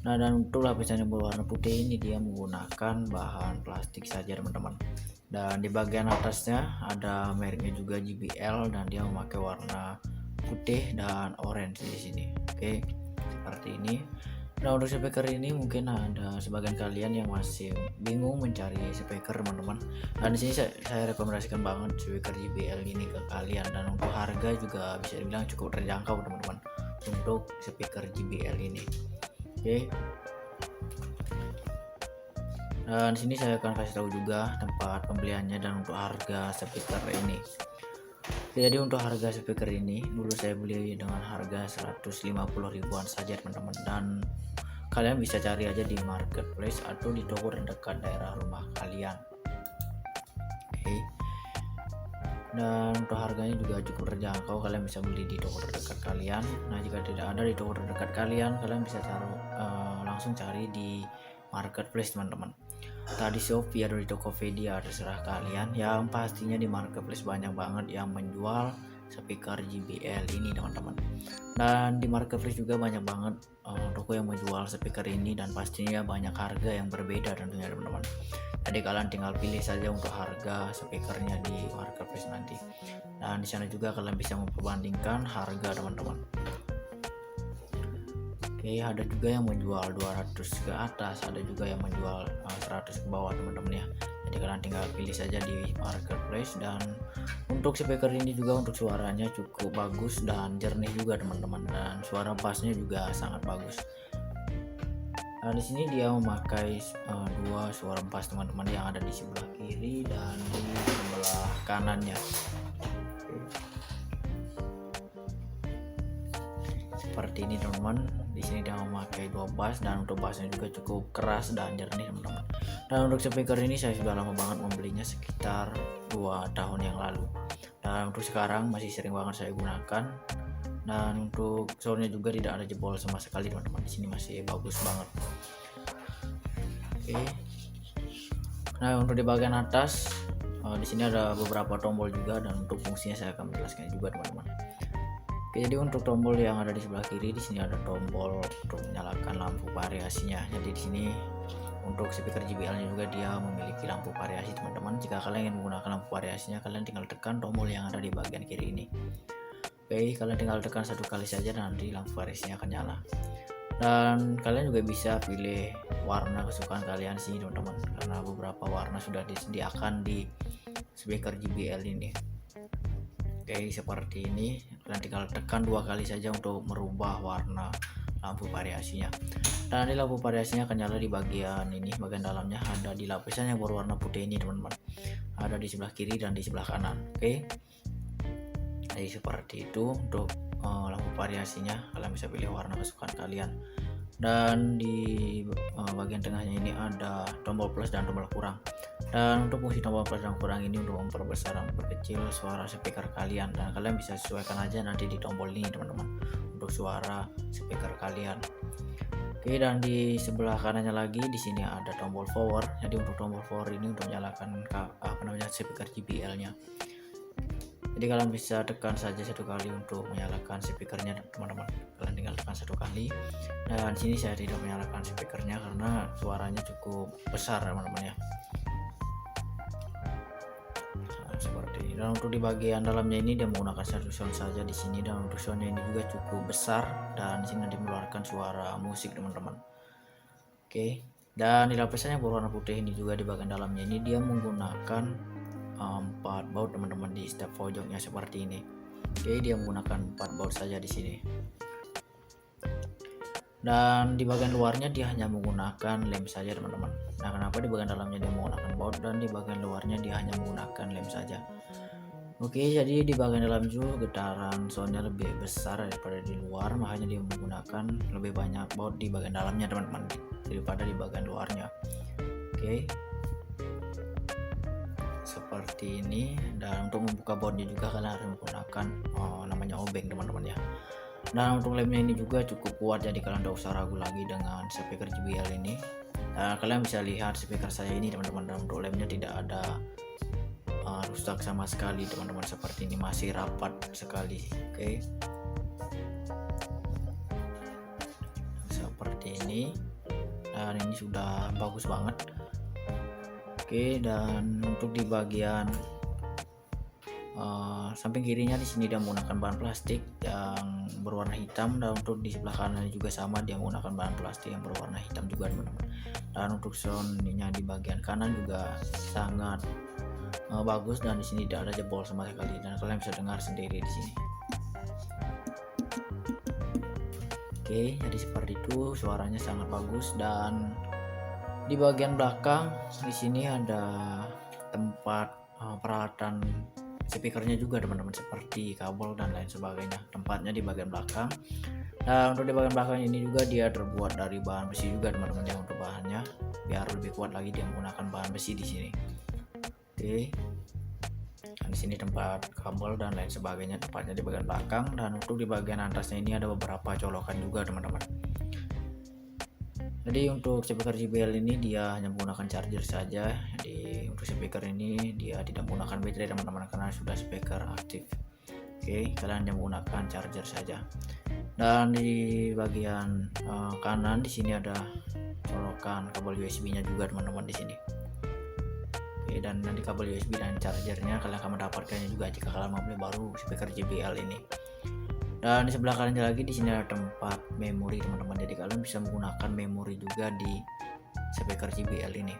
Nah, dan untuk lapisan yang berwarna putih ini dia menggunakan bahan plastik saja teman-teman. Dan di bagian atasnya ada mereknya juga JBL dan dia memakai warna putih dan orange di sini. Oke, seperti ini. Nah, untuk speaker ini mungkin ada sebagian kalian yang masih bingung mencari speaker teman-teman. Dan di sini saya rekomendasikan banget speaker JBL ini ke kalian, dan untuk harga juga bisa dibilang cukup terjangkau teman-teman untuk speaker JBL ini. Oke. Dan di sini saya akan kasih tahu juga tempat pembeliannya dan untuk harga speaker ini. Jadi untuk harga speaker ini dulu saya beli dengan harga 150 ribuan saja teman-teman, dan kalian bisa cari aja di marketplace atau di toko terdekat daerah rumah kalian. Oke. Dan untuk harganya juga cukup terjangkau, kalian bisa beli di toko terdekat kalian. Nah, jika tidak ada di toko terdekat kalian bisa langsung cari di marketplace teman-teman. Tadi Shopee atau di Tokopedia, terserah kalian. Yang pastinya di marketplace banyak banget yang menjual speaker JBL ini teman-teman. Dan di marketplace juga banyak banget toko yang menjual speaker ini, dan pastinya banyak harga yang berbeda tentunya teman-teman. Jadi kalian tinggal pilih saja untuk harga speakernya di marketplace nanti. Dan di sana juga kalian bisa memperbandingkan harga teman-teman. Oke, ada juga yang menjual 200 ke atas, ada juga yang menjual 100 ke bawah teman-teman ya. Jadi kalian tinggal pilih saja di marketplace. Dan untuk speaker ini juga untuk suaranya cukup bagus dan jernih juga teman-teman, dan suara bassnya juga sangat bagus. Nah, di sini dia memakai dua suara bass teman-teman yang ada di sebelah kiri dan di sebelah kanannya. Seperti ini teman-teman. Di sini dia memakai dua bass, dan untuk bassnya juga cukup keras dan jernih teman-teman. Dan untuk speaker ini saya sudah lama banget membelinya, sekitar 2 tahun yang lalu. Dan untuk sekarang masih sering banget saya gunakan. Dan untuk soundnya juga tidak ada jebol sama sekali teman-teman. Di sini masih bagus banget. Oke. Nah, untuk di bagian atas di sini ada beberapa tombol juga, dan untuk fungsinya saya akan menjelaskan juga teman-teman. Oke, jadi untuk tombol yang ada di sebelah kiri, di sini ada tombol untuk menyalakan lampu variasinya. Jadi di sini untuk speaker JBL-nya juga dia memiliki lampu variasi teman-teman. Jika kalian ingin menggunakan lampu variasinya, kalian tinggal tekan tombol yang ada di bagian kiri ini. Oke, kalian tinggal tekan satu kali saja dan nanti lampu variasinya akan nyala. Dan kalian juga bisa pilih warna kesukaan kalian sih teman-teman, karena beberapa warna sudah disediakan di speaker JBL ini. Oke, seperti ini. Kalian tinggal tekan 2 kali saja untuk merubah warna lampu variasinya. Dan di lampu variasinya akan nyala di bagian ini, bagian dalamnya ada di lapisan yang berwarna putih ini teman-teman. Ada di sebelah kiri dan di sebelah kanan. Oke. Jadi seperti itu untuk lampu variasinya. Kalian bisa pilih warna kesukaan kalian. dan di bagian tengahnya ini ada tombol plus dan tombol kurang. Dan untuk fungsi tombol plus dan kurang ini untuk memperbesar dan memperkecil suara speaker kalian, dan kalian bisa sesuaikan aja nanti di tombol ini teman-teman untuk suara speaker kalian. Oke, dan di sebelah kanannya lagi di sini ada tombol power. Jadi untuk tombol power ini untuk menyalakan speaker JBL-nya. Jadi kalian bisa tekan saja satu kali untuk menyalakan speakernya teman-teman. Kalian tinggal tekan satu kali. Dan di sini saya tidak menyalakan speakernya karena suaranya cukup besar teman-teman ya. Nah, seperti ini. Dan untuk di bagian dalamnya ini dia menggunakan satu sound saja di sini, dan untuk soundnya ini juga cukup besar, dan di sini nanti mengeluarkan suara musik teman-teman. Oke, dan di lapisan yang berwarna putih ini juga di bagian dalamnya ini dia menggunakan 4 baut teman-teman di setiap pojoknya seperti ini. Oke, dia menggunakan 4 baut saja di sini. Dan di bagian luarnya dia hanya menggunakan lem saja teman-teman. Nah, kenapa di bagian dalamnya dia menggunakan baut dan di bagian luarnya dia hanya menggunakan lem saja? Oke, jadi di bagian dalam juga getaran soundnya lebih besar daripada di luar, makanya dia menggunakan lebih banyak baut di bagian dalamnya teman-teman daripada di bagian luarnya. Oke, seperti ini. Dan untuk membuka bautnya juga kalian harus menggunakan namanya obeng teman-teman ya. Dan untuk lemnya ini juga cukup kuat, jadi kalian tidak usah ragu lagi dengan speaker JBL ini. Kalian bisa lihat speaker saya ini teman-teman, dan untuk lemnya tidak ada rusak sama sekali teman-teman, seperti ini masih rapat sekali. Oke, seperti ini, dan ini sudah bagus banget. Oke, dan untuk di bagian samping kirinya di sini dia menggunakan bahan plastik yang berwarna hitam, dan untuk di sebelah kanan juga sama, dia menggunakan bahan plastik yang berwarna hitam juga teman-teman. Dan untuk soundnya di bagian kanan juga sangat bagus, dan di sini tidak ada jebol sama sekali, dan kalian bisa dengar sendiri di sini. Oke, jadi seperti itu, suaranya sangat bagus. Dan di bagian belakang di sini ada tempat peralatan speakernya juga teman-teman, seperti kabel dan lain sebagainya. Tempatnya di bagian belakang. Dan untuk di bagian belakang ini juga dia terbuat dari bahan besi juga teman-teman ya. Untuk bahannya biar lebih kuat lagi dia menggunakan bahan besi di sini. Oke, dan di sini tempat kabel dan lain sebagainya tempatnya di bagian belakang. Dan untuk di bagian atasnya ini ada beberapa colokan juga teman-teman. Jadi untuk speaker JBL ini dia hanya menggunakan charger saja. Jadi untuk speaker ini dia tidak menggunakan baterai teman-teman, karena sudah speaker aktif. Oke, kalian hanya menggunakan charger saja. Dan di bagian kanan di sini ada colokan kabel USB-nya juga teman-teman di sini. Oke, dan nanti kabel USB dan chargernya kalian akan mendapatkannya juga jika kalian mau beli baru speaker JBL ini. Dan di sebelah kanan lagi di sini ada tempat memori teman-teman, jadi kalian bisa menggunakan memori juga di speaker JBL ini.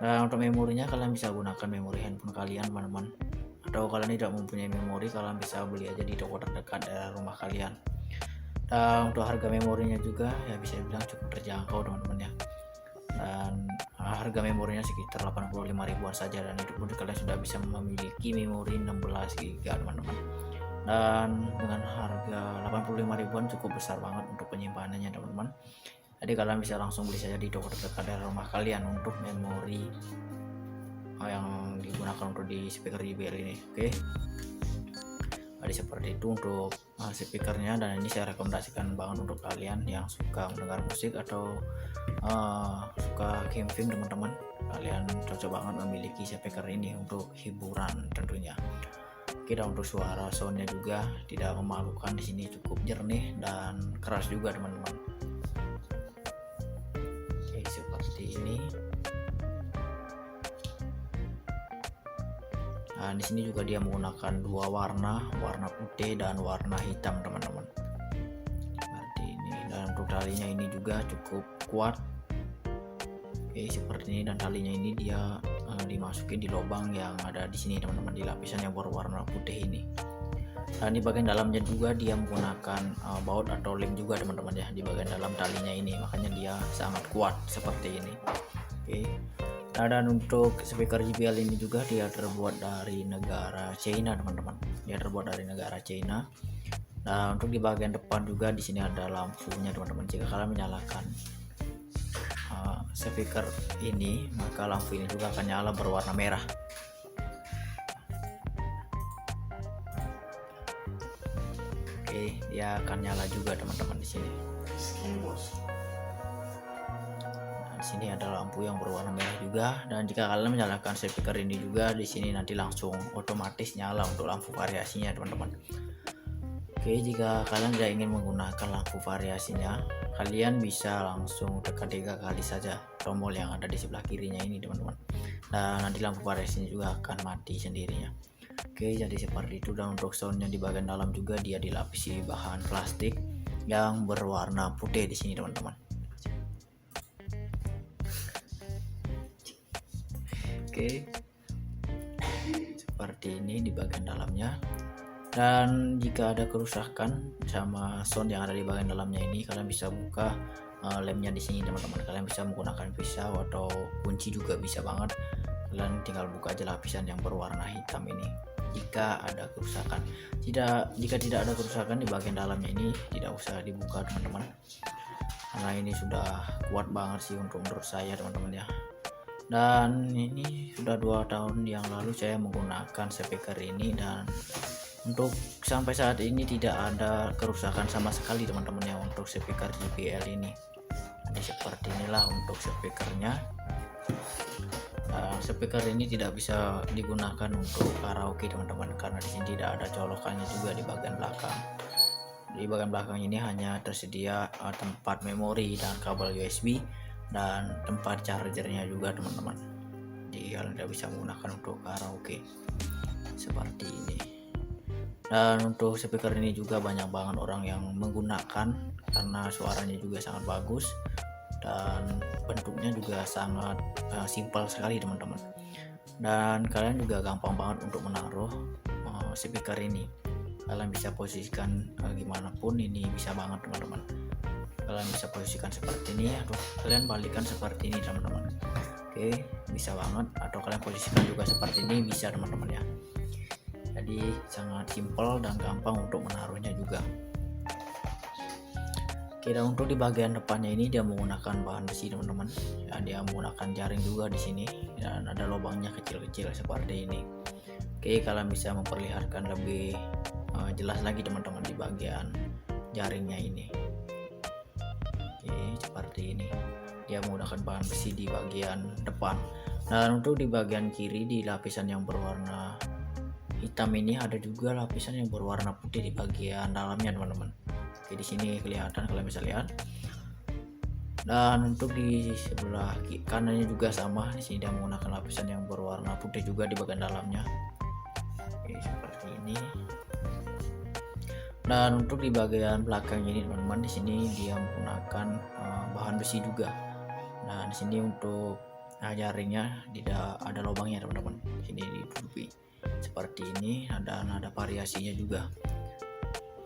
Nah, untuk memorinya kalian bisa gunakan memori handphone kalian teman-teman, atau kalian tidak mempunyai memori kalian bisa beli aja di toko terdekat dari rumah kalian. Dan untuk harga memorinya juga ya bisa dibilang cukup terjangkau teman-teman ya. Dan harga memorinya sekitar 85 ribuan saja, dan itu pun kalian sudah bisa memiliki memori 16 GB teman-teman. Dan dengan harga 85 ribuan cukup besar banget untuk penyimpanannya teman-teman. Jadi kalian bisa langsung beli saja di toko terdekat dari rumah kalian untuk memori yang digunakan untuk di speaker JBL ini. Oke, jadi seperti itu untuk speakernya, dan ini saya rekomendasikan banget untuk kalian yang suka mendengar musik atau suka camping teman-teman. Kalian cocok banget memiliki speaker ini untuk hiburan tentunya. Oke, dan untuk suara soundnya juga tidak memalukan, di sini cukup jernih dan keras juga teman-teman. Oke, seperti ini. Nah, di sini juga dia menggunakan dua warna putih dan warna hitam teman-teman. Seperti ini. Dan untuk talinya ini juga cukup kuat. Oke, seperti ini, dan talinya ini dia dimasukin di lubang yang ada di sini teman-teman, di lapisan yang berwarna putih ini. Dan di bagian dalamnya juga dia menggunakan baut atau lem juga teman-teman ya, di bagian dalam talinya ini, makanya dia sangat kuat seperti ini. Oke. Nah, dan untuk speaker JBL ini juga dia terbuat dari negara China teman-teman. Dia terbuat dari negara China. Nah, untuk di bagian depan juga di sini ada lampunya teman-teman. Jika kalian menyalakan speaker ini, maka lampu ini juga akan nyala berwarna merah. Oke, dia akan nyala juga teman-teman di sini. Nah, di sini ada lampu yang berwarna merah juga, dan jika kalian menyalakan speaker ini juga di sini nanti langsung otomatis nyala untuk lampu variasinya teman-teman. Oke, jika kalian tidak ingin menggunakan lampu variasinya, kalian bisa langsung tekan 3 kali saja tombol yang ada di sebelah kirinya ini teman-teman, dan nanti lampu variasinya juga akan mati sendirinya. Oke, jadi seperti itu. Dan untuk soundnya di bagian dalam juga dia dilapisi bahan plastik yang berwarna putih di sini teman-teman. Oke, seperti ini di bagian dalamnya. Dan jika ada kerusakan sama sound yang ada di bagian dalamnya ini, kalian bisa buka lemnya di sini teman-teman. Kalian bisa menggunakan pisau atau kunci juga bisa banget. Kalian tinggal buka aja lapisan yang berwarna hitam ini jika ada kerusakan. Jika tidak ada kerusakan di bagian dalamnya ini, tidak usah dibuka teman-teman, karena ini sudah kuat banget sih untuk menurut saya teman-teman ya. Dan ini sudah 2 tahun yang lalu saya menggunakan speaker ini, dan untuk sampai saat ini tidak ada kerusakan sama sekali teman-teman ya untuk speaker JBL ini. Jadi seperti inilah untuk speakernya. Speaker ini tidak bisa digunakan untuk karaoke teman-teman, karena di sini tidak ada colokannya juga di bagian belakang. Di bagian belakang ini hanya tersedia tempat memori dan kabel USB dan tempat chargernya juga teman-teman. Jadi kalian tidak bisa menggunakan untuk karaoke seperti ini. Dan untuk speaker ini juga banyak banget orang yang menggunakan karena suaranya juga sangat bagus dan bentuknya juga sangat simpel sekali teman-teman. Dan kalian juga gampang banget untuk menaruh speaker ini. Kalian bisa posisikan gimana pun ini bisa banget teman-teman. Kalian bisa posisikan seperti ini atau kalian balikan seperti ini teman-teman. Oke, bisa banget. Atau kalian posisikan juga seperti ini bisa teman-teman ya. Jadi sangat simpel dan gampang untuk menaruhnya juga. Oke, dan untuk di bagian depannya ini dia menggunakan bahan besi teman-teman. Ya, dia menggunakan jaring juga di sini dan ada lubangnya kecil-kecil seperti ini. Oke, kalian bisa memperlihatkan lebih jelas lagi teman-teman di bagian jaringnya ini. Oke, seperti ini. Dia menggunakan bahan besi di bagian depan. Dan untuk di bagian kiri di lapisan yang berwarna hitam ini ada juga lapisan yang berwarna putih di bagian dalamnya teman-teman. Oke, di sini kelihatan, kalian bisa lihat. Dan untuk di sebelah kanannya juga sama. Di sini dia menggunakan lapisan yang berwarna putih juga di bagian dalamnya. Oke, seperti ini. Dan untuk di bagian belakang ini teman-teman, di sini dia menggunakan bahan besi juga. Nah, di sini untuk jaringnya tidak ada lubangnya teman-teman. Di sini ditutupi seperti ini, dan ada variasinya juga.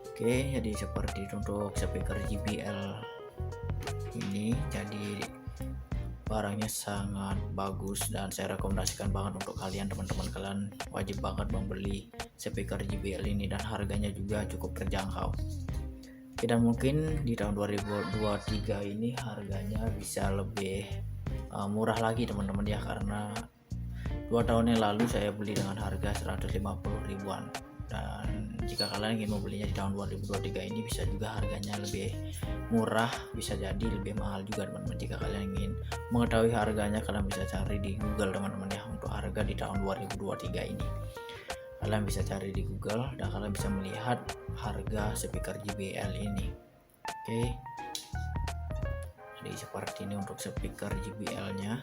Oke, jadi seperti itu untuk speaker JBL ini. Jadi barangnya sangat bagus dan saya rekomendasikan banget untuk kalian teman-teman. Kalian wajib banget membeli speaker JBL ini dan harganya juga cukup terjangkau. Oke, dan mungkin di tahun 2023 ini harganya bisa lebih murah lagi teman-teman ya, karena 2 tahun yang lalu saya beli dengan harga 150 ribuan, dan jika kalian ingin membelinya di tahun 2023 ini bisa juga harganya lebih murah, bisa jadi lebih mahal juga teman-teman. Jika kalian ingin mengetahui harganya, kalian bisa cari di Google teman-teman ya, untuk harga di tahun 2023 ini. Kalian bisa cari di Google dan kalian bisa melihat harga speaker JBL ini. Oke, jadi seperti ini untuk speaker JBL nya.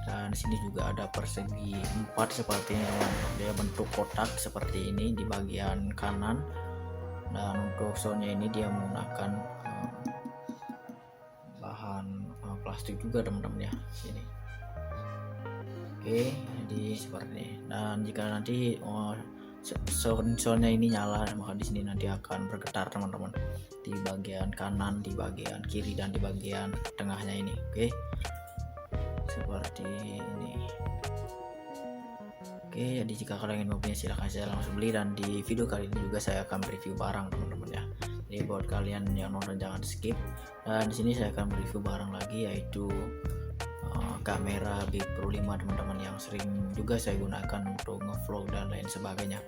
Dan di sini juga ada persegi 4 seperti ini teman-teman. Dia bentuk kotak seperti ini di bagian kanan. Dan untuk soundnya ini dia menggunakan bahan plastik juga teman-teman ya sini. Oke, jadi seperti ini. Dan jika nanti sensornya ini nyala, maka di sini nanti akan bergetar teman-teman, di bagian kanan, di bagian kiri, dan di bagian tengahnya ini. Oke, seperti ini. Oke, jadi jika kalian ingin mempunyai silahkan saya langsung beli, dan di video kali ini juga saya akan review barang teman-teman ya. Jadi buat kalian yang nonton jangan skip. Dan di sini saya akan review barang lagi, yaitu kamera B Pro 5 teman-teman, yang sering juga saya gunakan untuk ngevlog dan lain sebagainya.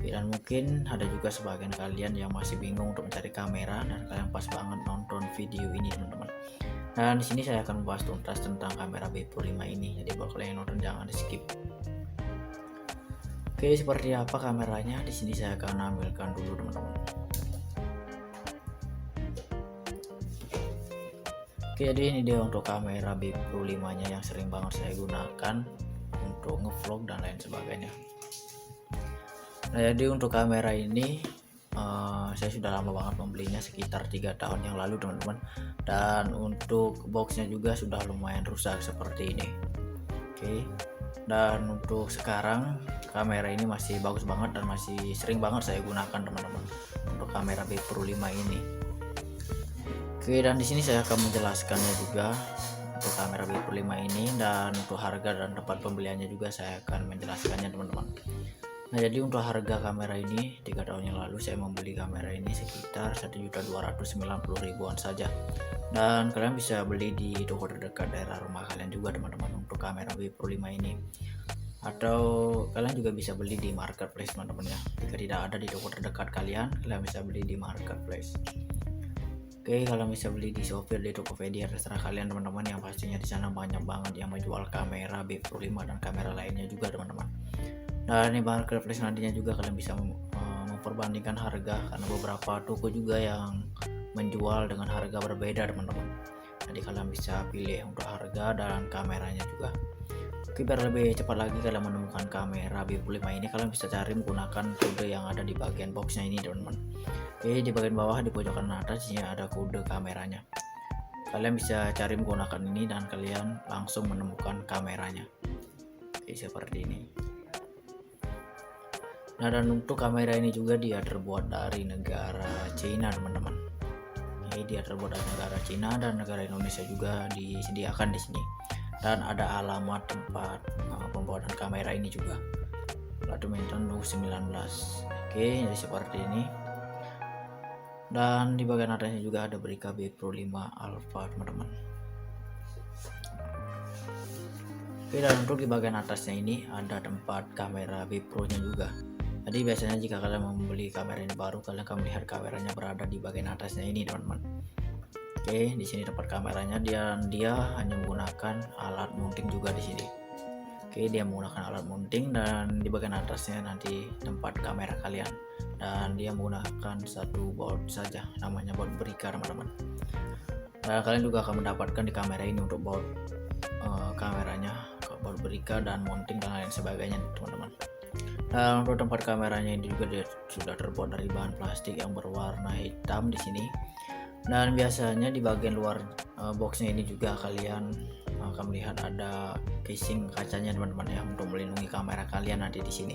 Dan mungkin ada juga sebagian kalian yang masih bingung untuk mencari kamera, dan kalian pas banget nonton video ini teman-teman. Dan di sini saya akan membahas tuntas tentang kamera B Pro 5 ini. Jadi buat kalian yang nonton jangan di skip. Oke, seperti apa kameranya? Di sini saya akan ambilkan dulu teman-teman. Oke, jadi ini dia untuk kamera B Pro 5 nya yang sering banget saya gunakan untuk ngevlog dan lain sebagainya. Nah, jadi untuk kamera ini saya sudah lama banget membelinya, sekitar 3 tahun yang lalu teman-teman. Dan untuk boxnya juga sudah lumayan rusak seperti ini. Oke, dan untuk sekarang kamera ini masih bagus banget dan masih sering banget saya gunakan teman-teman untuk kamera B Pro 5 ini. Oke, dan di sini saya akan menjelaskannya juga untuk kamera B Pro 5 ini, dan untuk harga dan tempat pembeliannya juga saya akan menjelaskannya teman-teman. Nah, jadi untuk harga kamera ini 3 tahun yang lalu saya membeli kamera ini sekitar 1.290.000-an saja. Dan kalian bisa beli di toko terdekat daerah rumah kalian juga teman-teman untuk kamera B Pro 5 ini. Atau kalian juga bisa beli di marketplace teman-teman ya. Jika tidak ada di toko terdekat kalian bisa beli di marketplace. Oke, kalian bisa beli di Shopee, di Tokopedia, terserah kalian teman-teman, yang pastinya di sana banyak banget yang menjual kamera B Pro 5 dan kamera lainnya juga teman-teman. Dan di marketplace nantinya juga kalian bisa memperbandingkan harga, karena beberapa toko juga yang menjual dengan harga berbeda teman-teman. Jadi kalian bisa pilih untuk harga dan kameranya juga. Oke, biar lebih cepat lagi kalian menemukan kamera B Pro 5 ini, kalian bisa cari menggunakan kode yang ada di bagian boxnya ini teman-teman. Oke, di bagian bawah di pojokan atas ini ada kode kameranya. Kalian bisa cari menggunakan ini dan kalian langsung menemukan kameranya. Oke, seperti ini. Nah, dan untuk kamera ini juga dia terbuat dari negara China teman-teman. Ini dia terbuat dari negara China, dan negara Indonesia juga disediakan di sini. Dan ada alamat tempat pembuatan kamera ini juga, Badminton 19. Oke, jadi seperti ini. Dan di bagian atasnya juga ada berita B Pro 5 Alpha teman-teman. Oke, dan untuk di bagian atasnya ini ada tempat kamera B Pro nya juga. Jadi biasanya jika kalian membeli kamera ini baru, kalian akan melihat kameranya berada di bagian atasnya ini teman-teman. Oke, di sini tempat kameranya, dia hanya menggunakan alat mounting juga di sini. Oke, dia menggunakan alat mounting, dan di bagian atasnya nanti tempat kamera kalian. Dan dia menggunakan satu baut saja, namanya baut Brica teman-teman. Dan kalian juga akan mendapatkan di kamera ini untuk baut kameranya, baut Brica dan mounting dan lain sebagainya teman-teman. Dan untuk tempat kameranya ini juga dia sudah terbuat dari bahan plastik yang berwarna hitam di sini. Dan biasanya di bagian luar boxnya ini juga kalian akan melihat ada casing kacanya teman-teman ya, untuk melindungi kamera kalian nanti di sini.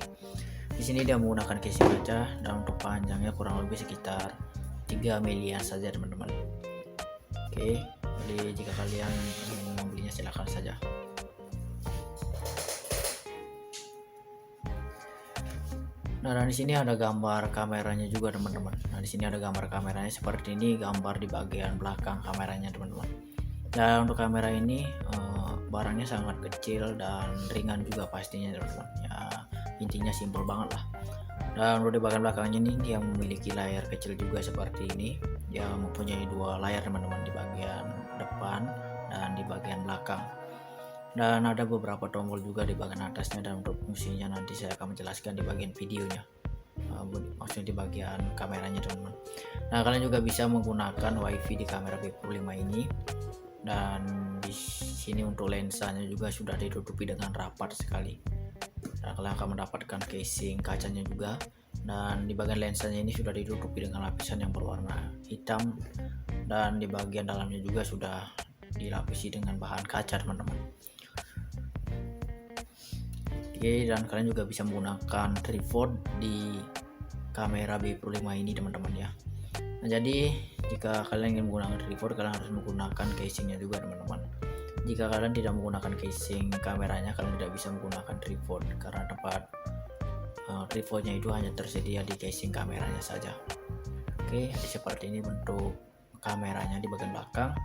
Di sini dia menggunakan casing kaca, dan untuk panjangnya kurang lebih sekitar 3 milian saja teman-teman. Oke, jadi jika kalian ingin membelinya silahkan saja. Nah, dan di sini ada gambar kameranya juga teman-teman. Nah, di sini ada gambar kameranya seperti ini, gambar di bagian belakang kameranya teman-teman. Dan untuk kamera ini barangnya sangat kecil dan ringan juga pastinya teman-teman. Ya, intinya simpel banget lah. Dan untuk di bagian belakangnya ini dia memiliki layar kecil juga seperti ini. Dia mempunyai 2 layar teman-teman, di bagian depan dan di bagian belakang. Dan ada beberapa tombol juga di bagian atasnya, dan untuk fungsinya nanti saya akan menjelaskan di bagian videonya, maksudnya di bagian kameranya teman-teman. Nah, kalian juga bisa menggunakan wifi di kamera B Pro 5 ini, dan di sini untuk lensanya juga sudah ditutupi dengan rapat sekali. Dan kalian akan mendapatkan casing kacanya juga, dan di bagian lensanya ini sudah ditutupi dengan lapisan yang berwarna hitam, dan di bagian dalamnya juga sudah dilapisi dengan bahan kaca teman-teman. Oke, dan kalian juga bisa menggunakan tripod di kamera B Pro 5 ini teman-teman ya. Nah, jadi jika kalian ingin menggunakan tripod, kalian harus menggunakan casingnya juga teman-teman. Jika kalian tidak menggunakan casing kameranya, kalian tidak bisa menggunakan tripod karena tempat tripodnya itu hanya tersedia di casing kameranya saja. Oke, jadi seperti ini bentuk kameranya di bagian belakang.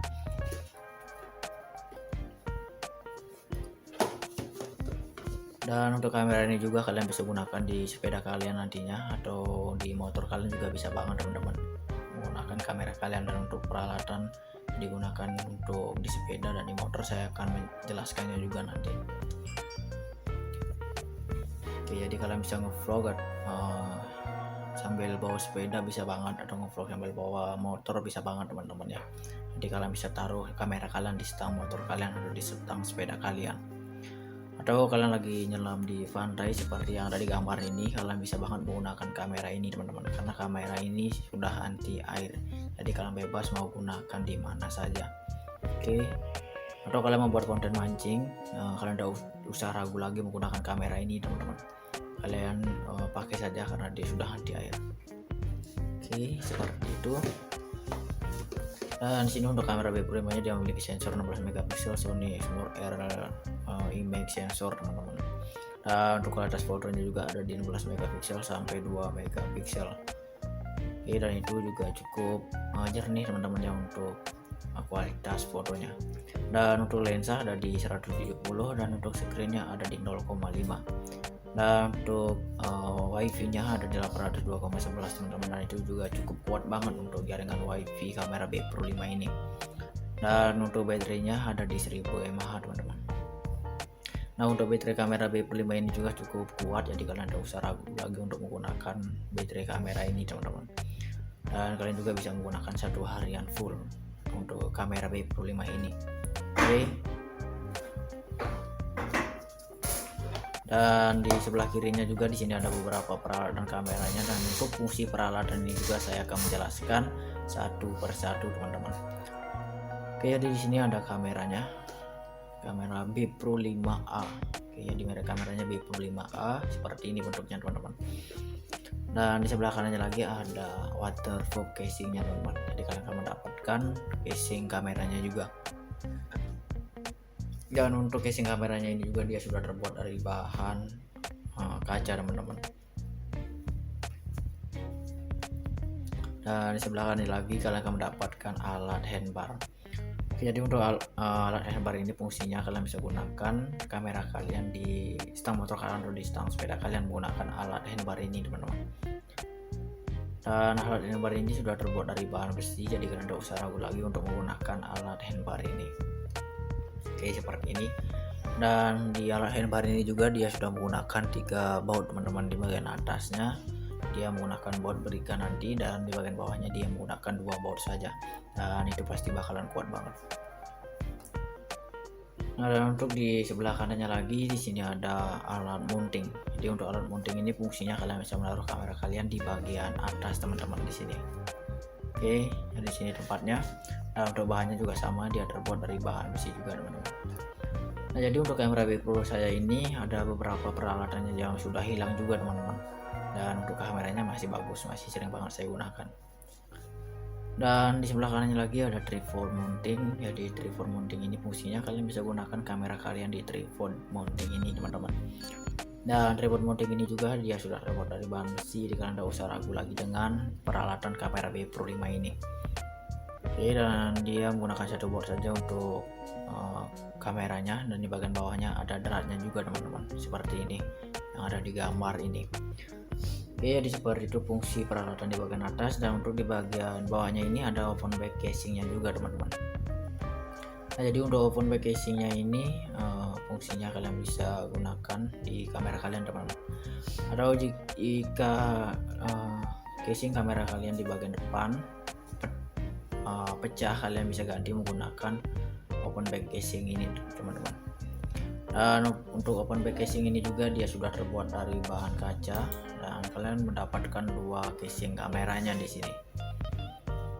Dan untuk kamera ini juga kalian bisa gunakan di sepeda kalian nantinya, atau di motor kalian juga bisa banget teman-teman menggunakan kamera kalian. Dan untuk peralatan digunakan untuk di sepeda dan di motor saya akan menjelaskannya juga nanti. Oke, jadi kalian bisa ngevlog sambil bawa sepeda bisa banget, atau ngevlog sambil bawa motor bisa banget teman-teman ya. Jadi kalian bisa taruh kamera kalian di stang motor kalian atau di stang sepeda kalian, atau kalian lagi nyelam di pantai seperti yang ada di gambar ini, kalian bisa banget menggunakan kamera ini teman-teman, karena kamera ini sudah anti air, jadi kalian bebas mau gunakan di mana saja. Oke, atau kalian membuat konten mancing, kalian tidak usah ragu lagi menggunakan kamera ini teman-teman, kalian pakai saja karena dia sudah anti air. Oke, seperti itu. Dan sini untuk kamera B Pro 5 nya dia memiliki sensor 16 megapiksel Sony Exmor R image sensor teman-teman. Dan untuk kualitas fotonya juga ada di 16 megapiksel sampai 2 megapiksel. Oke, dan itu juga cukup jernih teman-teman ya untuk kualitas fotonya. Dan untuk lensa ada di 170 dan untuk screennya ada di 0,5. Dan untuk wifi nya ada di 802,11 teman-teman, dan itu juga cukup kuat banget untuk jaringan wifi kamera B Pro 5 ini. Dan untuk baterainya ada di 1000 mAh teman-teman. Nah, untuk baterai kamera B Pro 5 ini juga cukup kuat, jadi kalian tidak usah ragu lagi untuk menggunakan baterai kamera ini teman-teman. Dan kalian juga bisa menggunakan 1 harian full untuk kamera B Pro 5 ini. Oke. Dan di sebelah kirinya juga di sini ada beberapa peralatan kameranya, dan untuk fungsi peralatan ini juga saya akan menjelaskan satu persatu teman-teman. Oke, jadi di sini ada kameranya, kamera B Pro 5A. Oke, jadi merek kameranya B Pro 5A seperti ini bentuknya teman-teman. Dan di sebelah kanannya lagi ada waterproof casingnya teman-teman, jadi kalian akan mendapatkan casing kameranya juga. Dan untuk casing kameranya ini juga dia sudah terbuat dari bahan kaca teman-teman. Dan di sebelah kanan lagi kalian akan mendapatkan alat handbar. Oke, jadi untuk alat handbar ini fungsinya kalian bisa gunakan kamera kalian di stang motor kalian atau di stang sepeda kalian menggunakan alat handbar ini teman-teman. Dan alat handbar ini sudah terbuat dari bahan besi, jadi kalian tidak usah ragu lagi untuk menggunakan alat handbar ini. Oke, seperti ini. Dan di alat handbar ini juga dia sudah menggunakan 3 baut teman-teman. Di bagian atasnya dia menggunakan baut berikan nanti, dan di bagian bawahnya dia menggunakan 2 baut saja, dan itu pasti bakalan kuat banget. Nah, dan untuk di sebelah kanannya lagi di sini ada alat mounting. Jadi untuk alat mounting ini fungsinya kalian bisa menaruh kamera kalian di bagian atas teman-teman di sini. Oke, di sini tempatnya. Nah, untuk bahannya juga sama, dia terbuat dari bahan besi juga teman-teman. Nah, jadi untuk kamera B Pro saya ini ada beberapa peralatannya yang sudah hilang juga teman-teman, dan untuk kameranya masih bagus, masih sering banget saya gunakan. Dan di sebelah kanannya lagi ada tripod mounting. Jadi tripod mounting ini fungsinya kalian bisa gunakan kamera kalian di tripod mounting ini teman-teman. Dan tripod mounting ini juga dia sudah terbuat dari bahan besi, jadi kalian tidak usah ragu lagi dengan peralatan kamera B Pro 5 ini. Oke, dan dia menggunakan 1 board saja untuk kameranya, dan di bagian bawahnya ada dratnya juga teman-teman, seperti ini yang ada di gambar ini. Oke, jadi seperti itu fungsi peralatan di bagian atas. Dan untuk di bagian bawahnya ini ada open back casingnya juga teman-teman. Nah, jadi untuk open back casingnya ini fungsinya kalian bisa gunakan di kamera kalian teman-teman, atau jika casing kamera kalian di bagian depan pecah, kalian bisa ganti menggunakan open back casing ini teman-teman. Dan untuk open back casing ini juga dia sudah terbuat dari bahan kaca, dan kalian mendapatkan 2 casing kameranya di sini.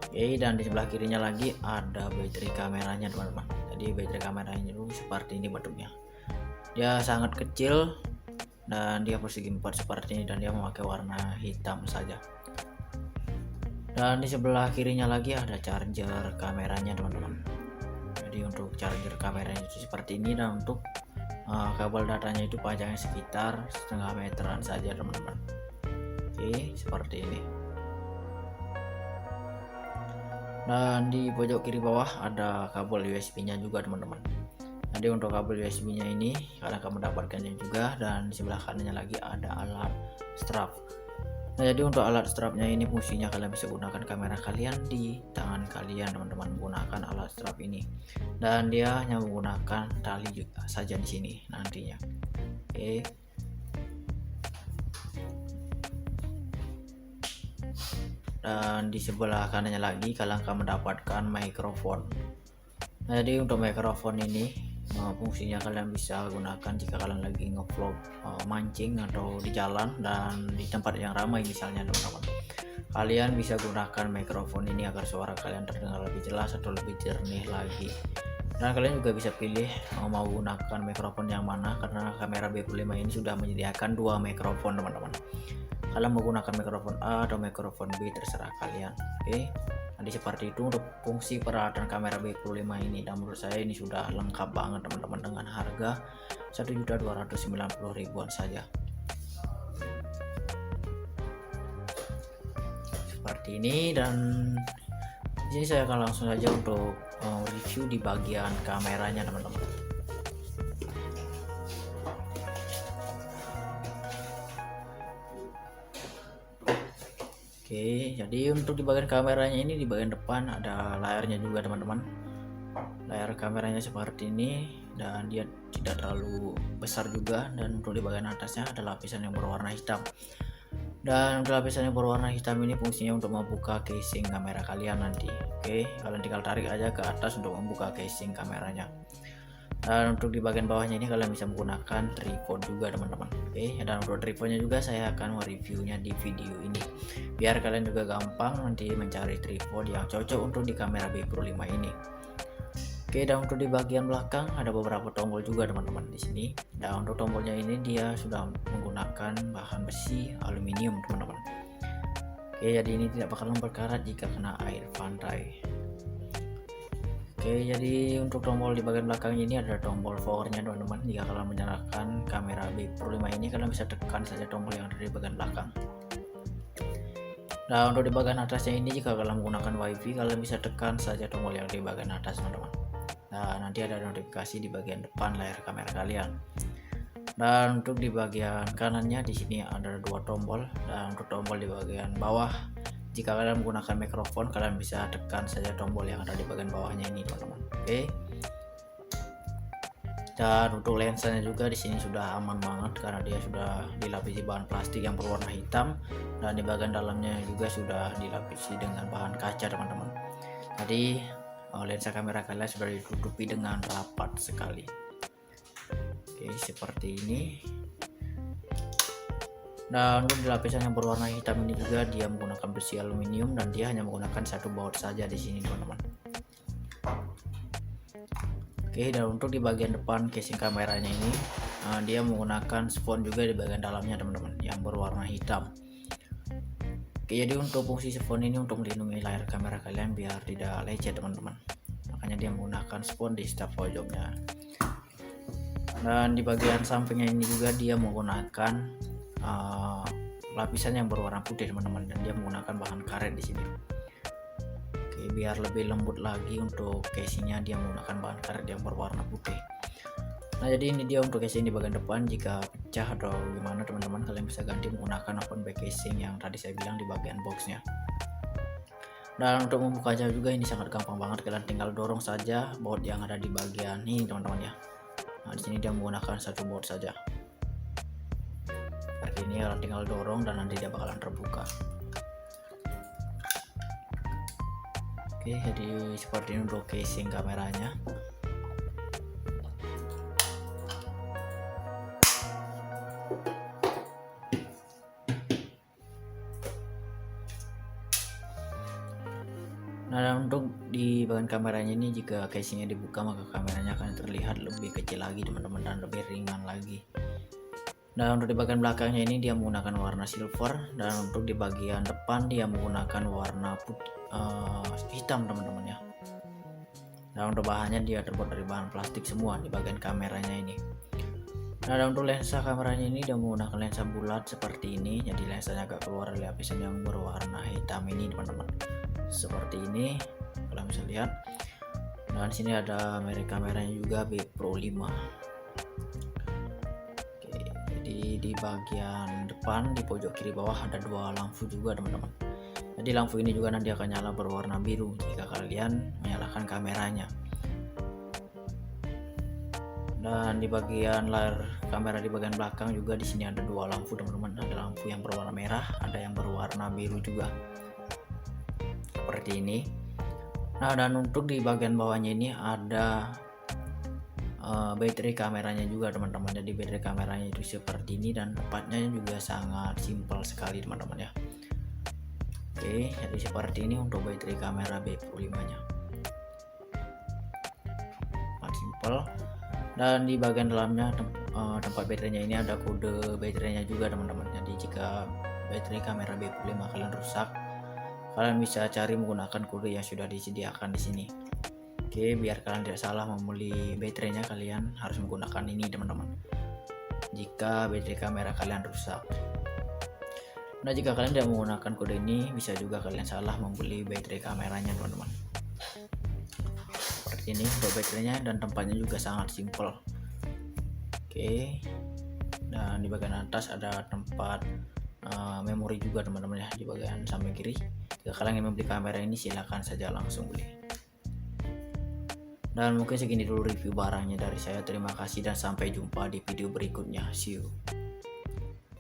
Oke, dan di sebelah kirinya lagi ada baterai kameranya teman-teman. Jadi baterai kameranya itu seperti ini bentuknya, dia sangat kecil, dan dia persegi 4 seperti ini, dan dia memakai warna hitam saja. Dan di sebelah kirinya lagi ada charger kameranya teman-teman. Jadi untuk charger kameranya itu seperti ini, dan untuk kabel datanya itu panjangnya sekitar setengah meteran saja teman-teman. Oke, seperti ini. Dan di pojok kiri bawah ada kabel USB nya juga teman-teman. Jadi untuk kabel USB nya ini kalian akan mendapatkannya juga, dan di sebelah kanannya lagi ada alat strap. Nah, jadi untuk alat strapnya ini fungsinya kalian bisa gunakan kamera kalian di tangan kalian teman-teman menggunakan alat strap ini, dan dia hanya menggunakan tali juga saja di sini nantinya. Oke. Dan di sebelah kanannya lagi kalian akan mendapatkan mikrofon. Nah, jadi untuk mikrofon ini fungsinya kalian bisa gunakan jika kalian lagi ngevlog mancing atau di jalan dan di tempat yang ramai misalnya teman-teman. Kalian bisa gunakan mikrofon ini agar suara kalian terdengar lebih jelas atau lebih jernih lagi. Dan kalian juga bisa pilih mau gunakan mikrofon yang mana, karena kamera B5 ini sudah menyediakan 2 mikrofon teman-teman. Kalian menggunakan mikrofon A atau mikrofon B terserah kalian. Oke. Jadi seperti itu untuk fungsi peralatan kamera B5 ini, dan menurut saya ini sudah lengkap banget teman-teman dengan harga 1.290.000-an saja. Seperti ini, dan di sini saya akan langsung saja untuk review di bagian kameranya teman-teman. Oke, jadi untuk di bagian kameranya ini, di bagian depan ada layarnya juga teman-teman. Layar kameranya seperti ini, dan dia tidak terlalu besar juga, dan untuk di bagian atasnya ada lapisan yang berwarna hitam. Dan untuk lapisan yang berwarna hitam ini fungsinya untuk membuka casing kamera kalian nanti. Oke, kalian tinggal tarik aja ke atas untuk membuka casing kameranya. Dan untuk di bagian bawahnya ini kalian bisa menggunakan tripod juga teman-teman. Oke, dan untuk tripodnya juga saya akan mereviewnya di video ini, biar kalian juga gampang nanti mencari tripod yang cocok untuk di kamera B5 ini. Oke, dan untuk di bagian belakang ada beberapa tombol juga teman-teman di sini. Dan untuk tombolnya ini dia sudah menggunakan bahan besi aluminium teman-teman. Oke, jadi ini tidak bakalan berkarat jika kena air pantai. Oke, jadi untuk tombol di bagian belakang ini ada tombol powernya teman-teman. Jika kalian menyalakan kamera B5 ini, kalian bisa tekan saja tombol yang ada di bagian belakang. Nah, untuk di bagian atasnya ini, jika kalian menggunakan WiFi, kalian bisa tekan saja tombol yang di bagian atas teman-teman. Nah, nanti ada notifikasi di bagian depan layar kamera kalian. Dan untuk di bagian kanannya di sini ada 2 tombol, dan untuk tombol di bagian bawah, jika kalian menggunakan mikrofon, kalian bisa tekan saja tombol yang ada di bagian bawahnya ini teman-teman. Oke. Dan untuk lensanya juga di sini sudah aman banget, karena dia sudah dilapisi bahan plastik yang berwarna hitam, dan di bagian dalamnya juga sudah dilapisi dengan bahan kaca teman-teman. Jadi lensa kamera kalian sudah ditutupi dengan rapat sekali. Oke, seperti ini. Dan untuk lapisan yang berwarna hitam ini juga dia menggunakan besi aluminium, dan dia hanya menggunakan 1 baut saja di sini teman-teman. Oke, dan untuk di bagian depan casing kameranya ini dia menggunakan spons juga di bagian dalamnya teman-teman yang berwarna hitam. Oke, jadi untuk fungsi spons ini untuk melindungi layar kamera kalian biar tidak lecet teman-teman. Makanya dia menggunakan spons di setiap pojoknya. Dan di bagian sampingnya ini juga dia menggunakan lapisan yang berwarna putih teman-teman, dan dia menggunakan bahan karet di sini. Oke, biar lebih lembut lagi untuk casingnya dia menggunakan bahan karet yang berwarna putih. Nah, jadi ini dia untuk casing di bagian depan. Jika pecah atau gimana teman-teman, kalian bisa ganti menggunakan open back casing yang tadi saya bilang di bagian boxnya. Dan untuk membukanya juga ini sangat gampang banget, kalian tinggal dorong saja baut yang ada di bagian ini teman-teman ya. Nah, di sini dia menggunakan 1 baut saja. Seperti ini, kalian tinggal dorong dan nanti dia bakalan terbuka. Oke, jadi seperti ini untuk casing kameranya. Nah, untuk di bagian kameranya ini, jika casingnya dibuka maka kameranya akan terlihat lebih kecil lagi teman-teman, dan lebih ringan lagi. Dan untuk di bagian belakangnya ini dia menggunakan warna silver, dan untuk di bagian depan dia menggunakan warna hitam teman-teman ya. Dan untuk bahannya dia terbuat dari bahan plastik semua di bagian kameranya ini. Nah, dan untuk lensa kameranya ini dia menggunakan lensa bulat seperti ini, jadi lensanya agak keluar dari lapisan yang berwarna hitam ini teman-teman. Seperti ini kalian bisa lihat. Dan di sini ada merek kameranya juga B Pro 5. Oke, jadi di bagian depan di pojok kiri bawah ada dua lampu juga teman-teman. Jadi lampu ini juga nanti akan nyala berwarna biru jika kalian menyalakan kameranya. Dan di bagian layar kamera di bagian belakang juga di sini ada dua lampu teman-teman. Ada lampu yang berwarna merah, ada yang berwarna biru juga. Seperti ini. Nah, dan untuk di bagian bawahnya ini ada baterai kameranya juga teman-teman. Jadi baterai kameranya itu seperti ini dan tempatnya juga sangat simpel sekali teman-teman ya. Oke, jadi seperti ini untuk baterai kamera B Pro 5 nya. Sangat simpel. Dan di bagian dalamnya tempat baterainya ini ada kode baterainya juga teman-teman. Jadi jika baterai kamera B Pro 5 kalian rusak, kalian bisa cari menggunakan kode yang sudah disediakan di sini. Oke, biar kalian tidak salah membeli baterainya, kalian harus menggunakan ini teman-teman. Jika baterai kamera kalian rusak. Nah, jika kalian tidak menggunakan kode ini, bisa juga kalian salah membeli baterai kameranya teman-teman. Seperti ini untuk baterainya, dan tempatnya juga sangat simpel. Oke, dan di bagian atas ada tempat memori juga teman-teman ya, di bagian samping kiri. Jika kalian ingin membeli kamera ini, silahkan saja langsung beli. Dan mungkin segini dulu review barangnya dari saya. Terima kasih dan sampai jumpa di video berikutnya. See you.